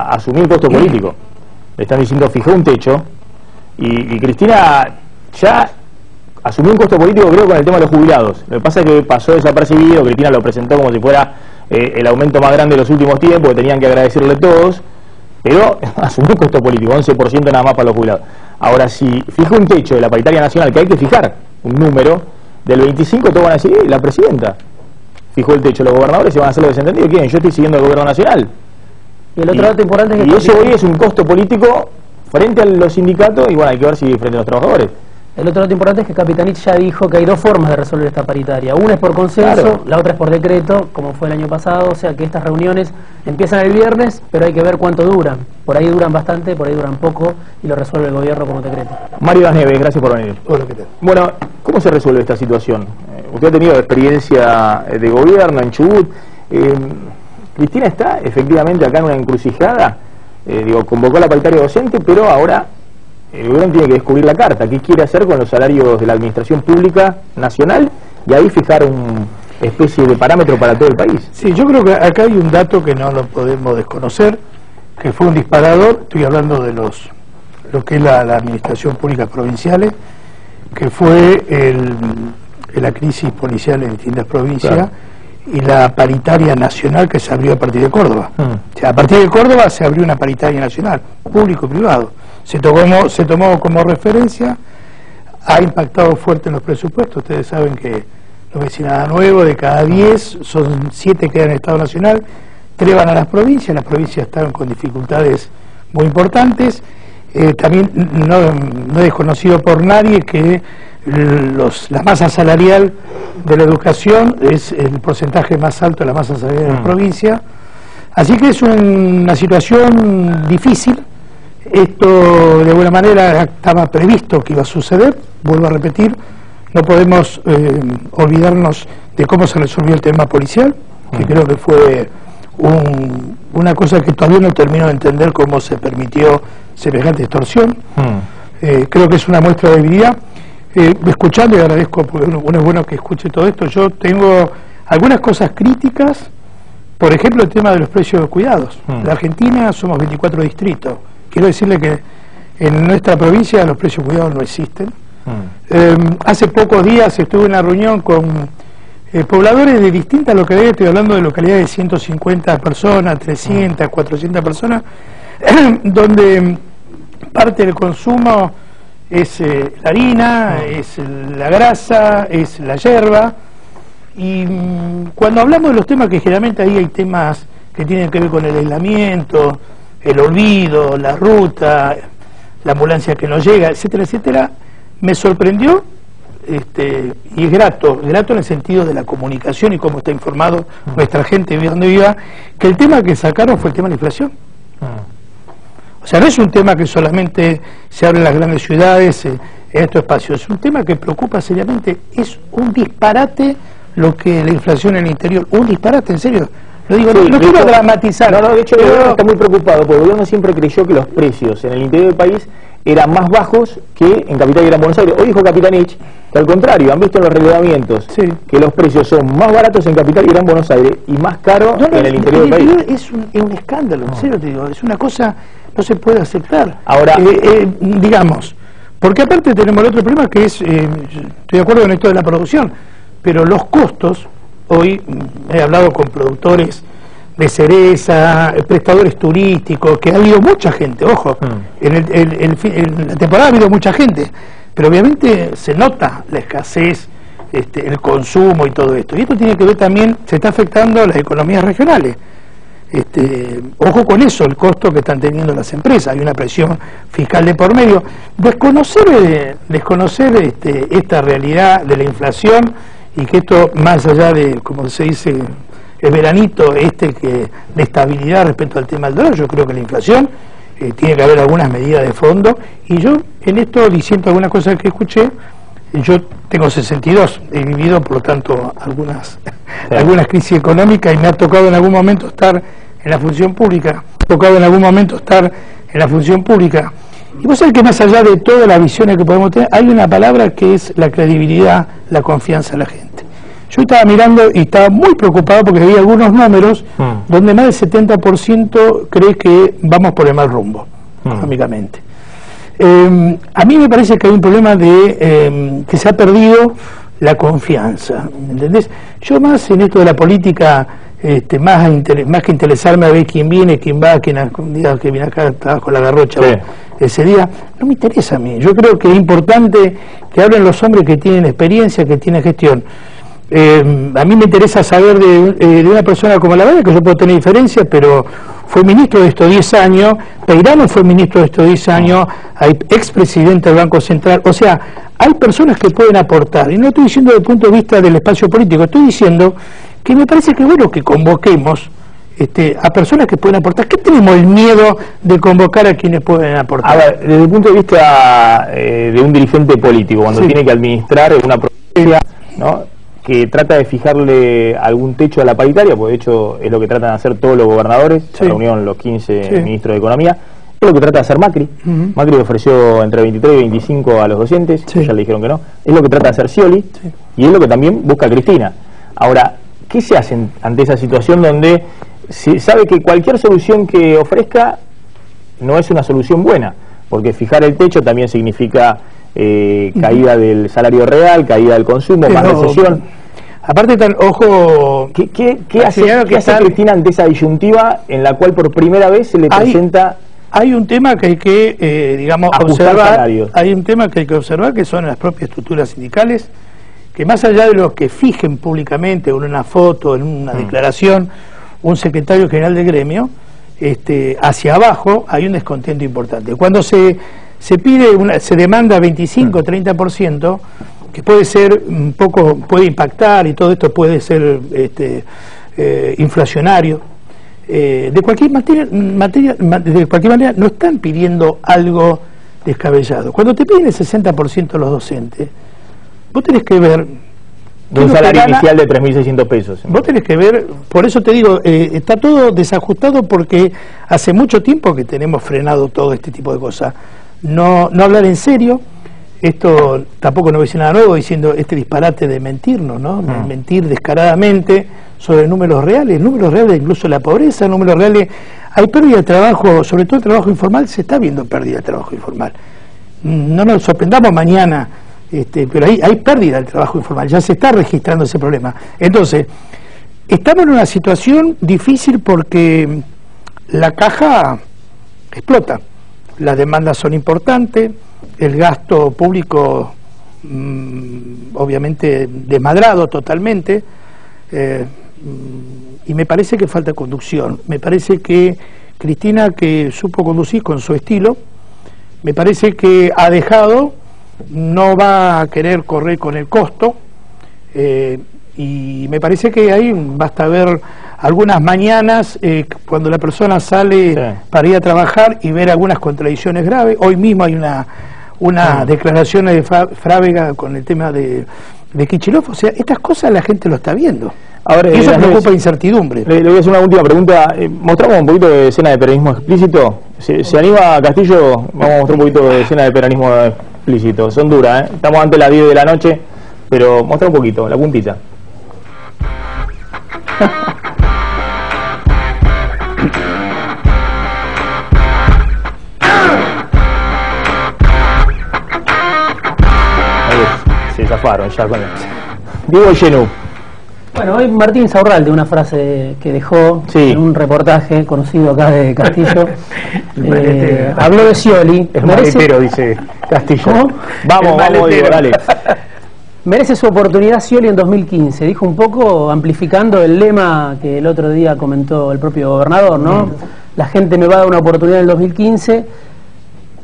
asumir el costo político. Le están diciendo fijó un techo y Cristina ya asumió un costo político, creo, con el tema de los jubilados. Lo que pasa es que pasó desapercibido. Cristina lo presentó como si fuera el aumento más grande de los últimos tiempos, que tenían que agradecerle todos, pero asumió un costo político, 11% nada más para los jubilados. Ahora, si fija un techo de la paritaria nacional, que hay que fijar un número, del 25 todos van a decir, la presidenta fijó el techo, los gobernadores se van a hacer lo desentendido. ¿Quién? Yo estoy siguiendo el gobierno nacional. Y el otro dato importante es que... Y eso hoy es un costo político frente a los sindicatos, y bueno, hay que ver si frente a los trabajadores. El otro dato importante es que Capitanich ya dijo que hay 2 formas de resolver esta paritaria. Una es por consenso, claro. La otra es por decreto, como fue el año pasado. O sea que estas reuniones empiezan el viernes, pero hay que ver cuánto duran. Por ahí duran bastante, por ahí duran poco, y lo resuelve el gobierno como decreto. Mario Das Neves, gracias por venir. Hola, ¿qué tal? Bueno, ¿cómo se resuelve esta situación? Usted ha tenido experiencia de gobierno en Chubut. Cristina está efectivamente acá en una encrucijada. Convocó a la paritaria docente, pero ahora el gobierno tiene que descubrir la carta. ¿Qué quiere hacer con los salarios de la administración pública nacional? Y ahí fijar una especie de parámetro para todo el país. Sí, yo creo que acá hay un dato que no lo podemos desconocer, que fue un disparador. Estoy hablando de lo que es la administración pública provinciales, que fue la crisis policial en distintas provincias, claro, y la paritaria nacional que se abrió a partir de Córdoba. O sea, a partir de Córdoba se abrió una paritaria nacional, público y privado. Se tomó como referencia, ha impactado fuerte en los presupuestos. Ustedes saben que no voy a decir nada nuevo, de cada 10 son 7 quedan en Estado Nacional, 3 van a las provincias están con dificultades muy importantes. También no es desconocido por nadie que la masa salarial de la educación es el porcentaje más alto de la masa salarial de la provincia. Así que es una situación difícil. Esto de alguna manera estaba previsto que iba a suceder. Vuelvo a repetir, no podemos olvidarnos de cómo se resolvió el tema policial, que creo que fue una cosa que todavía no termino de entender cómo se permitió semejante extorsión. Creo que es una muestra de debilidad. Escuchando, y agradezco, porque uno es bueno que escuche todo esto, yo tengo algunas cosas críticas. Por ejemplo, el tema de los precios de cuidados. En la Argentina somos 24 distritos. Quiero decirle que en nuestra provincia los precios de cuidados no existen. Hace pocos días estuve en una reunión con pobladores de distintas localidades. Estoy hablando de localidades de 150 personas, 300, 400 personas, donde parte del consumo Es la harina, es la grasa, es la yerba. Y cuando hablamos de los temas, que generalmente ahí hay temas que tienen que ver con el aislamiento, el olvido, la ruta, la ambulancia que no llega, etcétera, etcétera, me sorprendió, y es grato en el sentido de la comunicación y cómo está informado nuestra gente de donde viva, que el tema que sacaron fue el tema de la inflación. O sea, no es un tema que solamente se abre en las grandes ciudades, en estos espacios, es un tema que preocupa seriamente. Es un disparate lo que la inflación en el interior, un disparate, en serio. Lo digo, sí, no quiero dramatizar. No, de hecho el gobierno está muy preocupado, porque el gobierno siempre creyó que los precios en el interior del país eran más bajos que en Capital y Gran Buenos Aires. Hoy dijo Capitanich que al contrario, han visto en los relevamientos que los precios son más baratos en Capital y Gran Buenos Aires y más caros en el interior del país. Es un escándalo, en serio te digo, es una cosa, no se puede aceptar. Ahora, digamos, porque aparte tenemos el otro problema que es, estoy de acuerdo con esto de la producción, pero los costos, hoy he hablado con productores de cereza, prestadores turísticos, que ha habido mucha gente, ojo, en la temporada ha habido mucha gente, pero obviamente se nota la escasez, el consumo y todo esto. Y esto tiene que ver también, se está afectando a las economías regionales. Ojo con eso, el costo que están teniendo las empresas, hay una presión fiscal de por medio. Desconocer esta realidad de la inflación y que esto, más allá de, como se dice, el veranito que de estabilidad respecto al tema del dólar, yo creo que la inflación tiene que haber algunas medidas de fondo, y yo en esto diciendo algunas cosas que escuché. Yo tengo 62, he vivido por lo tanto algunas crisis económicas, y me ha tocado en algún momento estar en la función pública, y vos sabés que más allá de todas las visiones que podemos tener, hay una palabra que es la credibilidad, la confianza en la gente. Yo estaba mirando y estaba muy preocupado porque había algunos números donde más del 70% cree que vamos por el mal rumbo, económicamente. A mí me parece que hay un problema de que se ha perdido la confianza, ¿entendés? Yo más en esto de la política, más que interesarme a ver quién viene, quién va, quién diga que viene acá, estaba con la garrocha ese día, no me interesa a mí. Yo creo que es importante que hablen los hombres que tienen experiencia, que tienen gestión. A mí me interesa saber de una persona como la verdad, que yo puedo tener diferencias, pero fue ministro de estos 10 años, Peirano fue ministro de estos 10 años, hay expresidente del Banco Central, o sea, hay personas que pueden aportar, y no estoy diciendo desde el punto de vista del espacio político, estoy diciendo que me parece que es bueno que convoquemos a personas que pueden aportar. ¿Qué tenemos el miedo de convocar a quienes pueden aportar? A ver, desde el punto de vista de un dirigente político, cuando tiene que administrar una provincia, ¿no?, que trata de fijarle algún techo a la paritaria, porque de hecho es lo que tratan de hacer todos los gobernadores, se reunieron los 15 ministros de Economía, es lo que trata de hacer Macri. Macri ofreció entre 23 y 25 a los docentes, ya le dijeron que no, es lo que trata de hacer Scioli, y es lo que también busca Cristina. Ahora, ¿qué se hace ante esa situación donde se sabe que cualquier solución que ofrezca no es una solución buena? Porque fijar el techo también significa caída del salario real, caída del consumo, más recesión. Aparte, ojo, ¿Qué hace Cristina ante esa disyuntiva en la cual por primera vez se le presenta? Hay un tema que hay que, digamos, observar. Hay un tema que hay que observar, que son las propias estructuras sindicales, que más allá de lo que fijen públicamente, en una foto, en una declaración, un secretario general del gremio, hacia abajo hay un descontento importante. Cuando se pide, se demanda 25, 30%, que puede ser un poco, puede impactar, y todo esto puede ser inflacionario. De cualquier manera no están pidiendo algo descabellado. Cuando te piden el 60% los docentes, vos tenés que ver de un salario inicial de 3.600 pesos. Vos tenés que ver, por eso te digo, está todo desajustado, porque hace mucho tiempo que tenemos frenado todo este tipo de cosas. No hablar en serio, esto tampoco no voy a decir nada nuevo diciendo este disparate de mentirnos, ¿no? De mentir descaradamente sobre números reales incluso la pobreza, números reales. Hay pérdida de trabajo, sobre todo el trabajo informal, se está viendo pérdida de trabajo informal. No nos sorprendamos mañana, pero hay pérdida del trabajo informal, ya se está registrando ese problema. Entonces, estamos en una situación difícil porque la caja explota, las demandas son importantes, el gasto público obviamente desmadrado totalmente, y me parece que falta conducción. Me parece que Cristina, que supo conducir con su estilo, me parece que ha dejado, no va a querer correr con el costo, y me parece que ahí basta ver algunas mañanas cuando la persona sale para ir a trabajar y ver algunas contradicciones graves. Hoy mismo hay una declaración de Frávega con el tema de Kicillof. O sea, estas cosas la gente lo está viendo. Ahora, y eso preocupa incertidumbre. Le voy a hacer una última pregunta. Mostramos un poquito de escena de peronismo explícito. ¿Se anima Castillo? Vamos a mostrar un poquito de escena de peronismo explícito. Son duras, ¿eh? Estamos antes de las 10 de la noche, pero mostra un poquito, la puntita. Se zafaron ya con el... Diego Genú. Bueno, hoy Martín Insaurralde, una frase que dejó en un reportaje conocido acá de Castillo, habló de Scioli. Es maletero, dice Castillo. ¿Cómo? Vamos, Diego, dale. Merece su oportunidad Scioli en 2015. Dijo un poco amplificando el lema que el otro día comentó el propio gobernador, ¿no? La gente me va a dar una oportunidad en el 2015.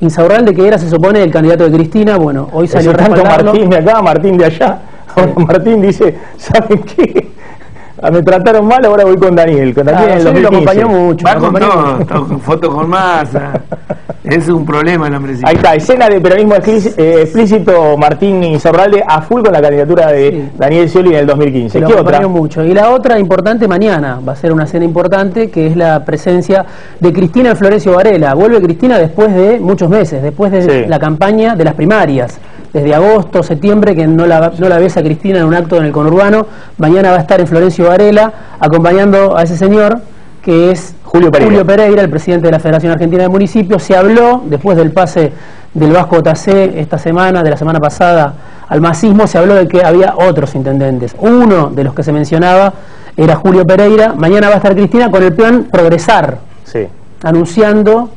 Insaurralde, que era, se supone, el candidato de Cristina, bueno, hoy salió a respaldarlo. Martín de acá, Martín de allá. Ahora Martín dice, ¿saben qué? Me trataron mal, ahora voy con Daniel. Con Daniel en el 2015. Lo acompañó mucho. Va con todo, foto con masa. Es un problema el hombre. Ahí está, escena de peronismo explícito, Martín Insaurralde a full con la candidatura de Daniel Scioli en el 2015. Lo acompañó mucho. Y la otra importante mañana, va a ser una escena importante, que es la presencia de Cristina en Florencio Varela. Vuelve Cristina después de muchos meses, después de la campaña de las primarias. Desde agosto, septiembre, que no la ves a Cristina en un acto en el conurbano. Mañana va a estar en Florencio Varela acompañando a ese señor, que es Julio Pereira, el presidente de la Federación Argentina de Municipios. Se habló, después del pase del Vasco Otacé esta semana, de la semana pasada, al masismo, se habló de que había otros intendentes. Uno de los que se mencionaba era Julio Pereira. Mañana va a estar Cristina con el plan Progresar, anunciando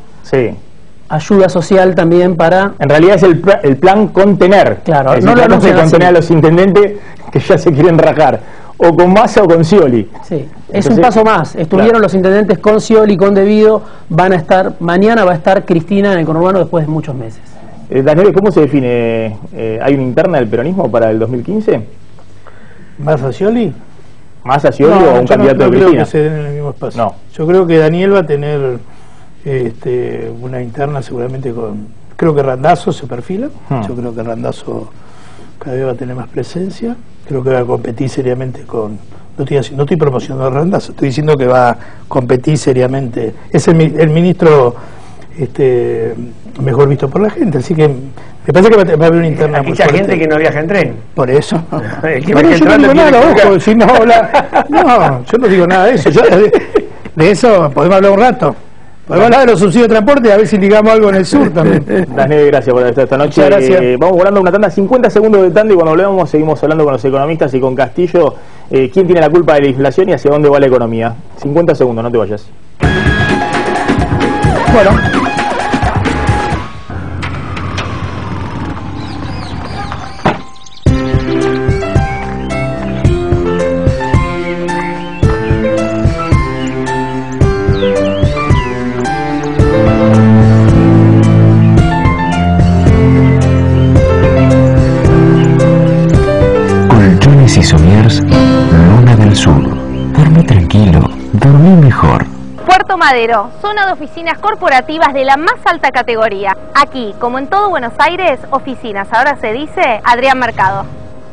ayuda social también para... En realidad es el plan Contener. Claro, es no lo contener a los intendentes que ya se quieren rajar. O con Massa o con Scioli. Sí, es un paso más. Estuvieron los intendentes con Scioli, con Devido. Van a estar, mañana va a estar Cristina en el conurbano después de muchos meses. Daniel, ¿cómo se define? ¿Hay una interna del peronismo para el 2015? ¿Massa Scioli? ¿Massa Scioli o un candidato de Cristina? No creo que se den en el mismo espacio. No. Yo creo que Daniel va a tener una interna seguramente con... Creo que Randazzo se perfila. Yo creo que Randazzo cada vez va a tener más presencia. Creo que va a competir seriamente con... No estoy promocionando a Randazzo, estoy diciendo que va a competir seriamente. Es el ministro mejor visto por la gente, así que me parece que va a haber una interna muy fuerte. Hay mucha gente que no viaja en tren. Por eso. Yo no digo nada, ojo, si no, yo no digo nada de eso. De eso podemos hablar un rato. Podemos hablar de los subsidios de transporte, a ver si ligamos algo en el sur también. Daniel, gracias por estar esta noche. Gracias. Vamos volando una tanda, 50 segundos de tanda, y cuando volvemos seguimos hablando con los economistas y con Castillo. ¿Quién tiene la culpa de la inflación y hacia dónde va la economía? 50 segundos, no te vayas. Bueno. Y somiers, Luna del Sur. Dormí tranquilo, dormí mejor. Puerto Madero, zona de oficinas corporativas de la más alta categoría. Aquí, como en todo Buenos Aires, oficinas. Ahora se dice Adrián Mercado.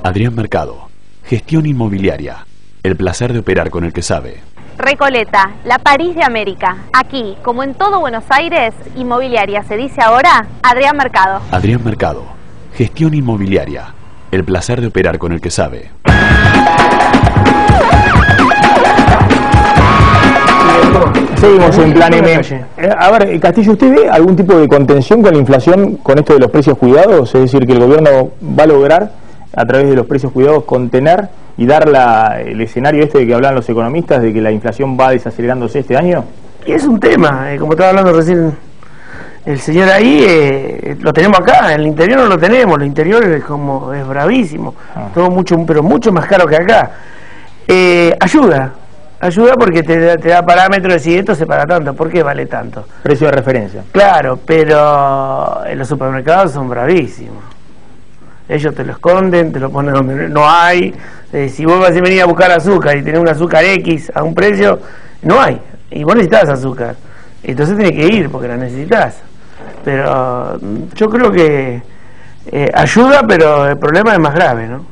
Adrián Mercado, gestión inmobiliaria. El placer de operar con el que sabe. Recoleta, la París de América. Aquí, como en todo Buenos Aires, inmobiliaria. Se dice ahora Adrián Mercado. Adrián Mercado, gestión inmobiliaria. El placer de operar con el que sabe. Seguimos en Plan M. A ver, Castillo, ¿usted ve algún tipo de contención con la inflación con esto de los precios cuidados? Es decir, que el gobierno va a lograr, a través de los precios cuidados, contener y dar el escenario de que hablaban los economistas, de que la inflación va desacelerándose este año. Y es un tema, como estaba hablando recién el señor ahí lo tenemos acá, en el interior no lo tenemos, el interior es bravísimo, todo pero mucho más caro que acá. Ayuda porque te da parámetros de decir esto se paga tanto, ¿por qué vale tanto? Precio de referencia. Claro, pero en los supermercados son bravísimos. Ellos te lo esconden, te lo ponen donde no hay. Si vos vas a venir a buscar azúcar y tenés un azúcar X a un precio, no hay. Y vos necesitas azúcar. Entonces tenés que ir porque la necesitas. Pero yo creo que ayuda, pero el problema es más grave, ¿no?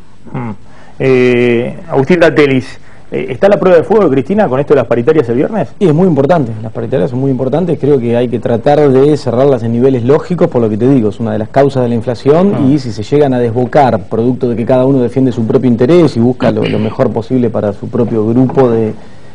Agustín Datelis, ¿está la prueba de fuego, Cristina, con esto de las paritarias el viernes? Sí, es muy importante, las paritarias son muy importantes, creo que hay que tratar de cerrarlas en niveles lógicos, por lo que te digo, es una de las causas de la inflación, y si se llegan a desbocar, producto de que cada uno defiende su propio interés y busca lo mejor posible para su propio grupo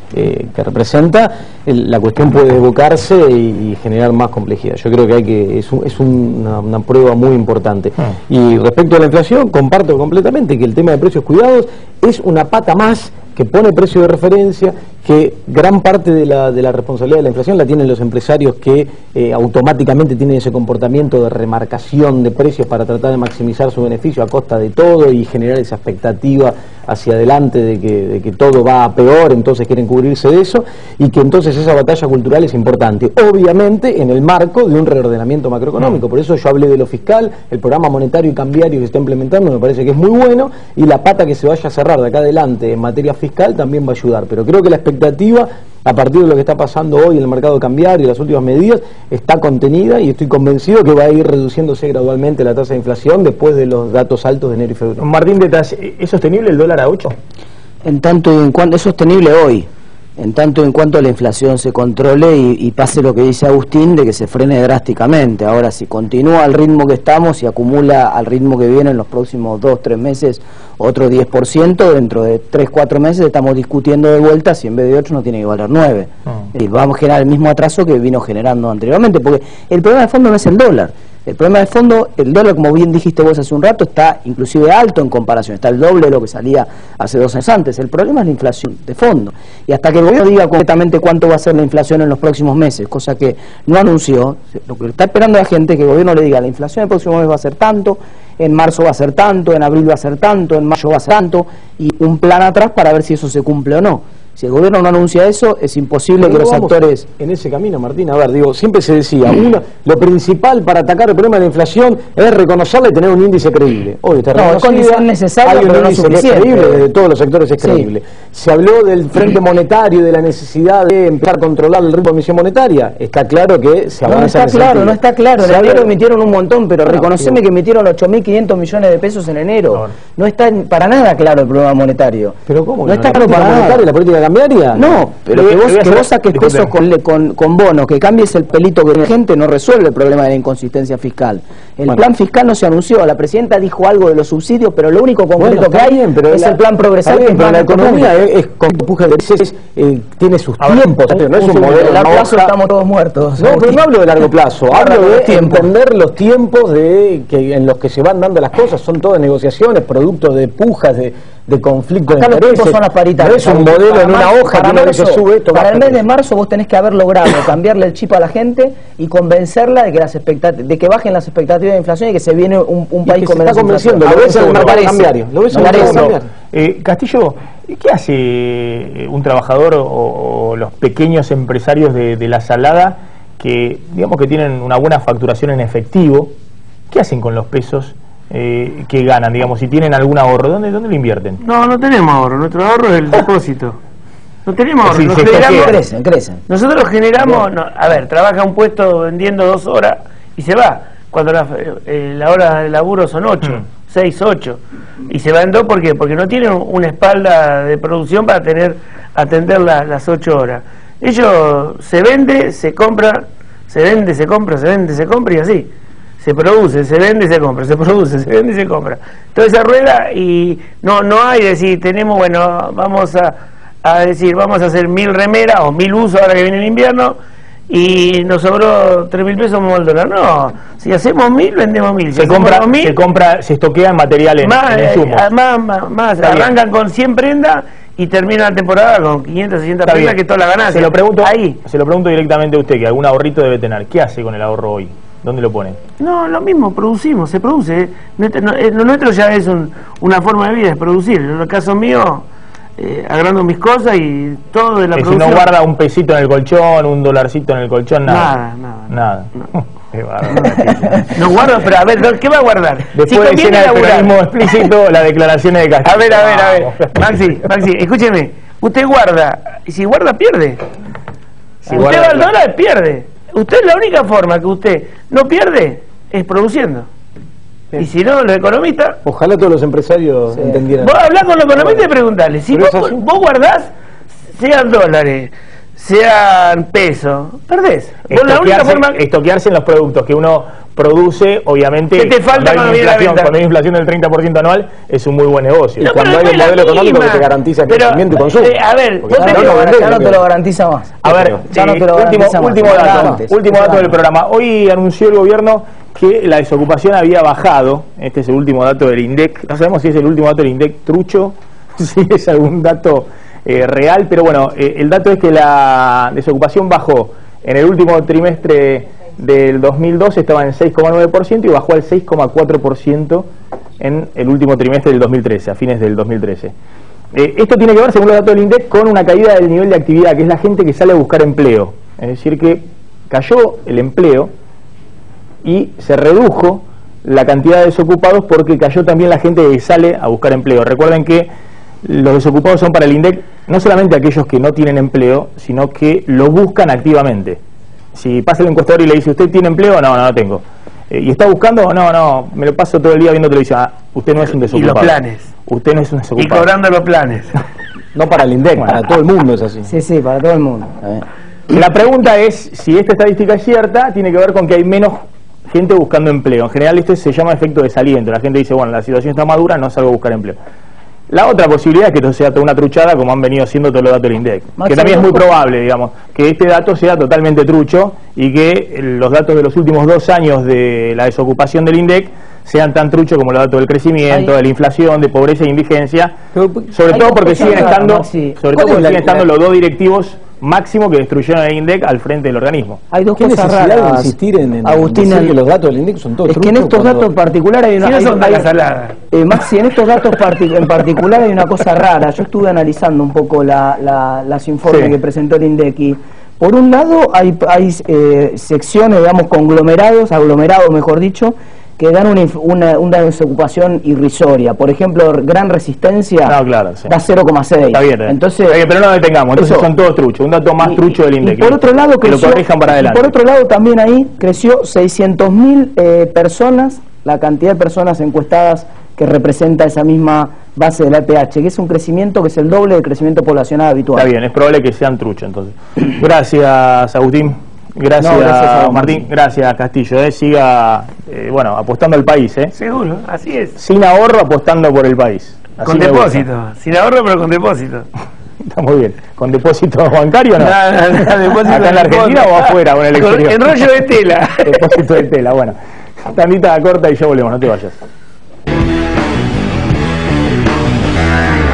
que representa, la cuestión puede desbocarse y generar más complejidad. Yo creo que es una prueba muy importante. Y respecto a la inflación, comparto completamente que el tema de precios cuidados es una pata más que pone precio de referencia, que gran parte de la responsabilidad de la inflación la tienen los empresarios que automáticamente tienen ese comportamiento de remarcación de precios para tratar de maximizar su beneficio a costa de todo y generar esa expectativa hacia adelante de que todo va a peor, entonces quieren cubrirse de eso, y que entonces esa batalla cultural es importante, obviamente en el marco de un reordenamiento macroeconómico. Por eso yo hablé de lo fiscal, el programa monetario y cambiario que se está implementando me parece que es muy bueno, y la pata que se vaya a cerrar de acá adelante en materia fiscal también va a ayudar, pero creo que la expectativa a partir de lo que está pasando hoy en el mercado cambiario y las últimas medidas está contenida, y estoy convencido que va a ir reduciéndose gradualmente la tasa de inflación después de los datos altos de enero y febrero. Martín Detas, ¿es sostenible el dólar a 8? En tanto y en cuanto es sostenible hoy, en tanto y en cuanto la inflación se controle y pase lo que dice Agustín, de que se frene drásticamente. Ahora, si continúa al ritmo que estamos y acumula al ritmo que viene en los próximos 2-3 meses otro 10%, dentro de 3-4 meses estamos discutiendo de vuelta si en vez de 8 no tiene que valer 9. Y vamos a generar el mismo atraso que vino generando anteriormente, porque el problema de fondo no es el dólar. El problema de fondo, el dólar, como bien dijiste vos hace un rato, está inclusive alto en comparación, está el doble de lo que salía hace 2 años antes. El problema es la inflación de fondo. Y hasta que el gobierno diga concretamente cuánto va a ser la inflación en los próximos meses, cosa que no anunció, lo que está esperando la gente es que el gobierno le diga la inflación el próximo mes va a ser tanto, en marzo va a ser tanto, en abril va a ser tanto, en mayo va a ser tanto, y un plan atrás para ver si eso se cumple o no. Si el gobierno no anuncia eso, es imposible que los actores... En ese camino, Martín, a ver, digo, siempre se decía, lo principal para atacar el problema de la inflación es reconocerla y tener un índice creíble. Hoy está es condición necesaria, hay pero un índice creíble, desde todos los sectores es creíble. Se habló del frente monetario y de la necesidad de empezar a controlar el ritmo de emisión monetaria. Está claro que se avanza en ese sentido. No está claro. En enero emitieron un montón, pero reconoceme que emitieron 8.500 millones de pesos en enero. No está para nada claro el problema monetario. ¿Pero cómo? No está claro para nada. ¿La política cambiaria? No, pero que vos saques pesos con bonos, que cambies el pelito que tiene gente, no resuelve el problema de la inconsistencia fiscal. El plan fiscal no se anunció, la presidenta dijo algo de los subsidios, pero lo único concreto que hay es el plan progresivo. Pero la economía es con empuje de veces, tiene sus tiempos, no es un modelo. A largo plazo estamos todos muertos. No, pero no hablo de largo plazo, hablo de entender los tiempos en los que se van dando las cosas, son todas negociaciones, producto de pujas, de conflicto de intereses. Son las paritarias. No es un modelo en una hoja que una vez se sube esto. Para el mes de marzo vos tenés que haber logrado cambiarle el chip a la gente y convencerla de que bajen las expectativas de inflación y que se viene un país con menos inflación. Lo ves en el mercado cambiario. Lo ves en el mercado cambiario. Castillo, ¿qué hace un trabajador o los pequeños empresarios de la salada que, digamos, que tienen una buena facturación en efectivo? ¿Qué hacen con los pesos que ganan, digamos, si tienen algún ahorro? ¿Dónde lo invierten? No tenemos ahorro, nuestro ahorro es el depósito. No tenemos ahorro, crecen. Nosotros generamos, a ver, trabaja un puesto vendiendo 2 horas y se va, cuando la hora de laburo son 8, 6, 8, y se va en 2, ¿por qué? Porque no tienen una espalda de producción para atender las 8 horas. Ellos se vende, se compra, se vende, se compra, se vende, se compra, y así. Se produce, se vende, se compra, se produce, se vende y se compra. Toda esa rueda, y no hay decir, tenemos, bueno, vamos a decir, vamos a hacer 1000 remeras o 1000 usos ahora que viene el invierno y nos sobró 3.000 pesos como el dólar. No, si hacemos 1000, vendemos 1000. Si se estoquea en materiales, en insumos. Más arrancan con 100 prendas y termina la temporada con 500, 600 prendas, que toda la ganancia. Se lo pregunto directamente a usted, que algún ahorrito debe tener. ¿Qué hace con el ahorro hoy? ¿Dónde lo ponen? No, lo mismo, producimos, se produce. Lo nuestro ya es una forma de vida, es producir. En el caso mío, agrando mis cosas y todo de la producción. Si no guarda un pesito en el colchón, un dolarcito en el colchón, nada. Nada. No. No guardo, pero a ver, ¿qué va a guardar? Después de escena del peronismo explícito, las declaraciones de Castillo. A ver. Maxi, escúcheme. Usted guarda, y si guarda, pierde. Si usted va al dólar, pierde. Usted, la única forma que usted no pierde es produciendo. Y si no, los economistas... Ojalá todos los empresarios entendieran. Vos hablás con los economistas y preguntale. Si vos guardás, sean dólares, sean pesos, perdés. La única forma... Estoquearse en los productos que uno produce, obviamente, ¿qué te falta cuando hay inflación del 30% anual, es un muy buen negocio. Y cuando hay un modelo económico que te garantiza crecimiento y consumo. A ver, ya no te lo garantiza más. A ver, último dato del programa. Hoy anunció el gobierno que la desocupación había bajado. Este es el último dato del INDEC. No sabemos si es el último dato del INDEC trucho, si es algún dato real, pero bueno, el dato es que la desocupación bajó en el último trimestre del 2012, estaba en 6,9% y bajó al 6,4% en el último trimestre del 2013, a fines del 2013. Esto tiene que ver, según los datos del INDEC, con una caída del nivel de actividad, que es la gente que sale a buscar empleo. Es decir, que cayó el empleo y se redujo la cantidad de desocupados porque cayó también la gente que sale a buscar empleo. Recuerden que los desocupados son para el INDEC no solamente aquellos que no tienen empleo, sino que lo buscan activamente. Si pasa el encuestador y le dice, ¿usted tiene empleo? No, no tengo. ¿Y está buscando? No, me lo paso todo el día viendo televisión. Usted no es un desocupado. Y los planes. Usted no es un desocupado. Y cobrando los planes. No para el INDEC, para todo el mundo es así. Sí, para todo el mundo. La pregunta es, si esta estadística es cierta, tiene que ver con que hay menos gente buscando empleo. En general esto se llama efecto desaliento. La gente dice, bueno, la situación está madura, no salgo a buscar empleo. La otra posibilidad es que esto sea toda una truchada, como han venido haciendo todos los datos del INDEC. Que también es muy probable, digamos, que este dato sea totalmente trucho y que los datos de los últimos 2 años de la desocupación del INDEC sean tan truchos como los datos del crecimiento, de la inflación, de pobreza e indigencia, sobre todo porque siguen estando los 2 directivos máximo que destruyeron el INDEC al frente del organismo. Hay dos cosas raras. De insistir en Agustín, decir que los datos del INDEC son todos truchos. Es que en estos datos en particular hay una... Maxi, en estos datos en particular hay una cosa rara. Yo estuve analizando un poco las informes que presentó el INDEC y por un lado hay secciones, digamos, aglomerados mejor dicho, que dan una desocupación irrisoria. Por ejemplo, Gran Resistencia da 0,6. Está bien, entonces, pero no detengamos, entonces son todos truchos, un dato más trucho del INDEC. Y por otro lado, que lo corrijan para adelante. Por otro lado, también ahí creció 600.000 personas, la cantidad de personas encuestadas que representa esa misma base del APH, que es un crecimiento que es el doble del crecimiento poblacional habitual. Está bien, es probable que sean truchos entonces. Gracias, Agustín. Gracias, Martín. Gracias, Castillo. Siga, apostando al país. Seguro, así es. Sin ahorro, apostando por el país. Así con depósito. Sin ahorro, pero con depósito. Está muy bien. ¿Con depósito bancario o no? Depósito ¿acá en la Argentina o afuera o en el exterior? En rollo de tela. Depósito de tela, bueno. Tandita corta y ya volvemos, no te vayas.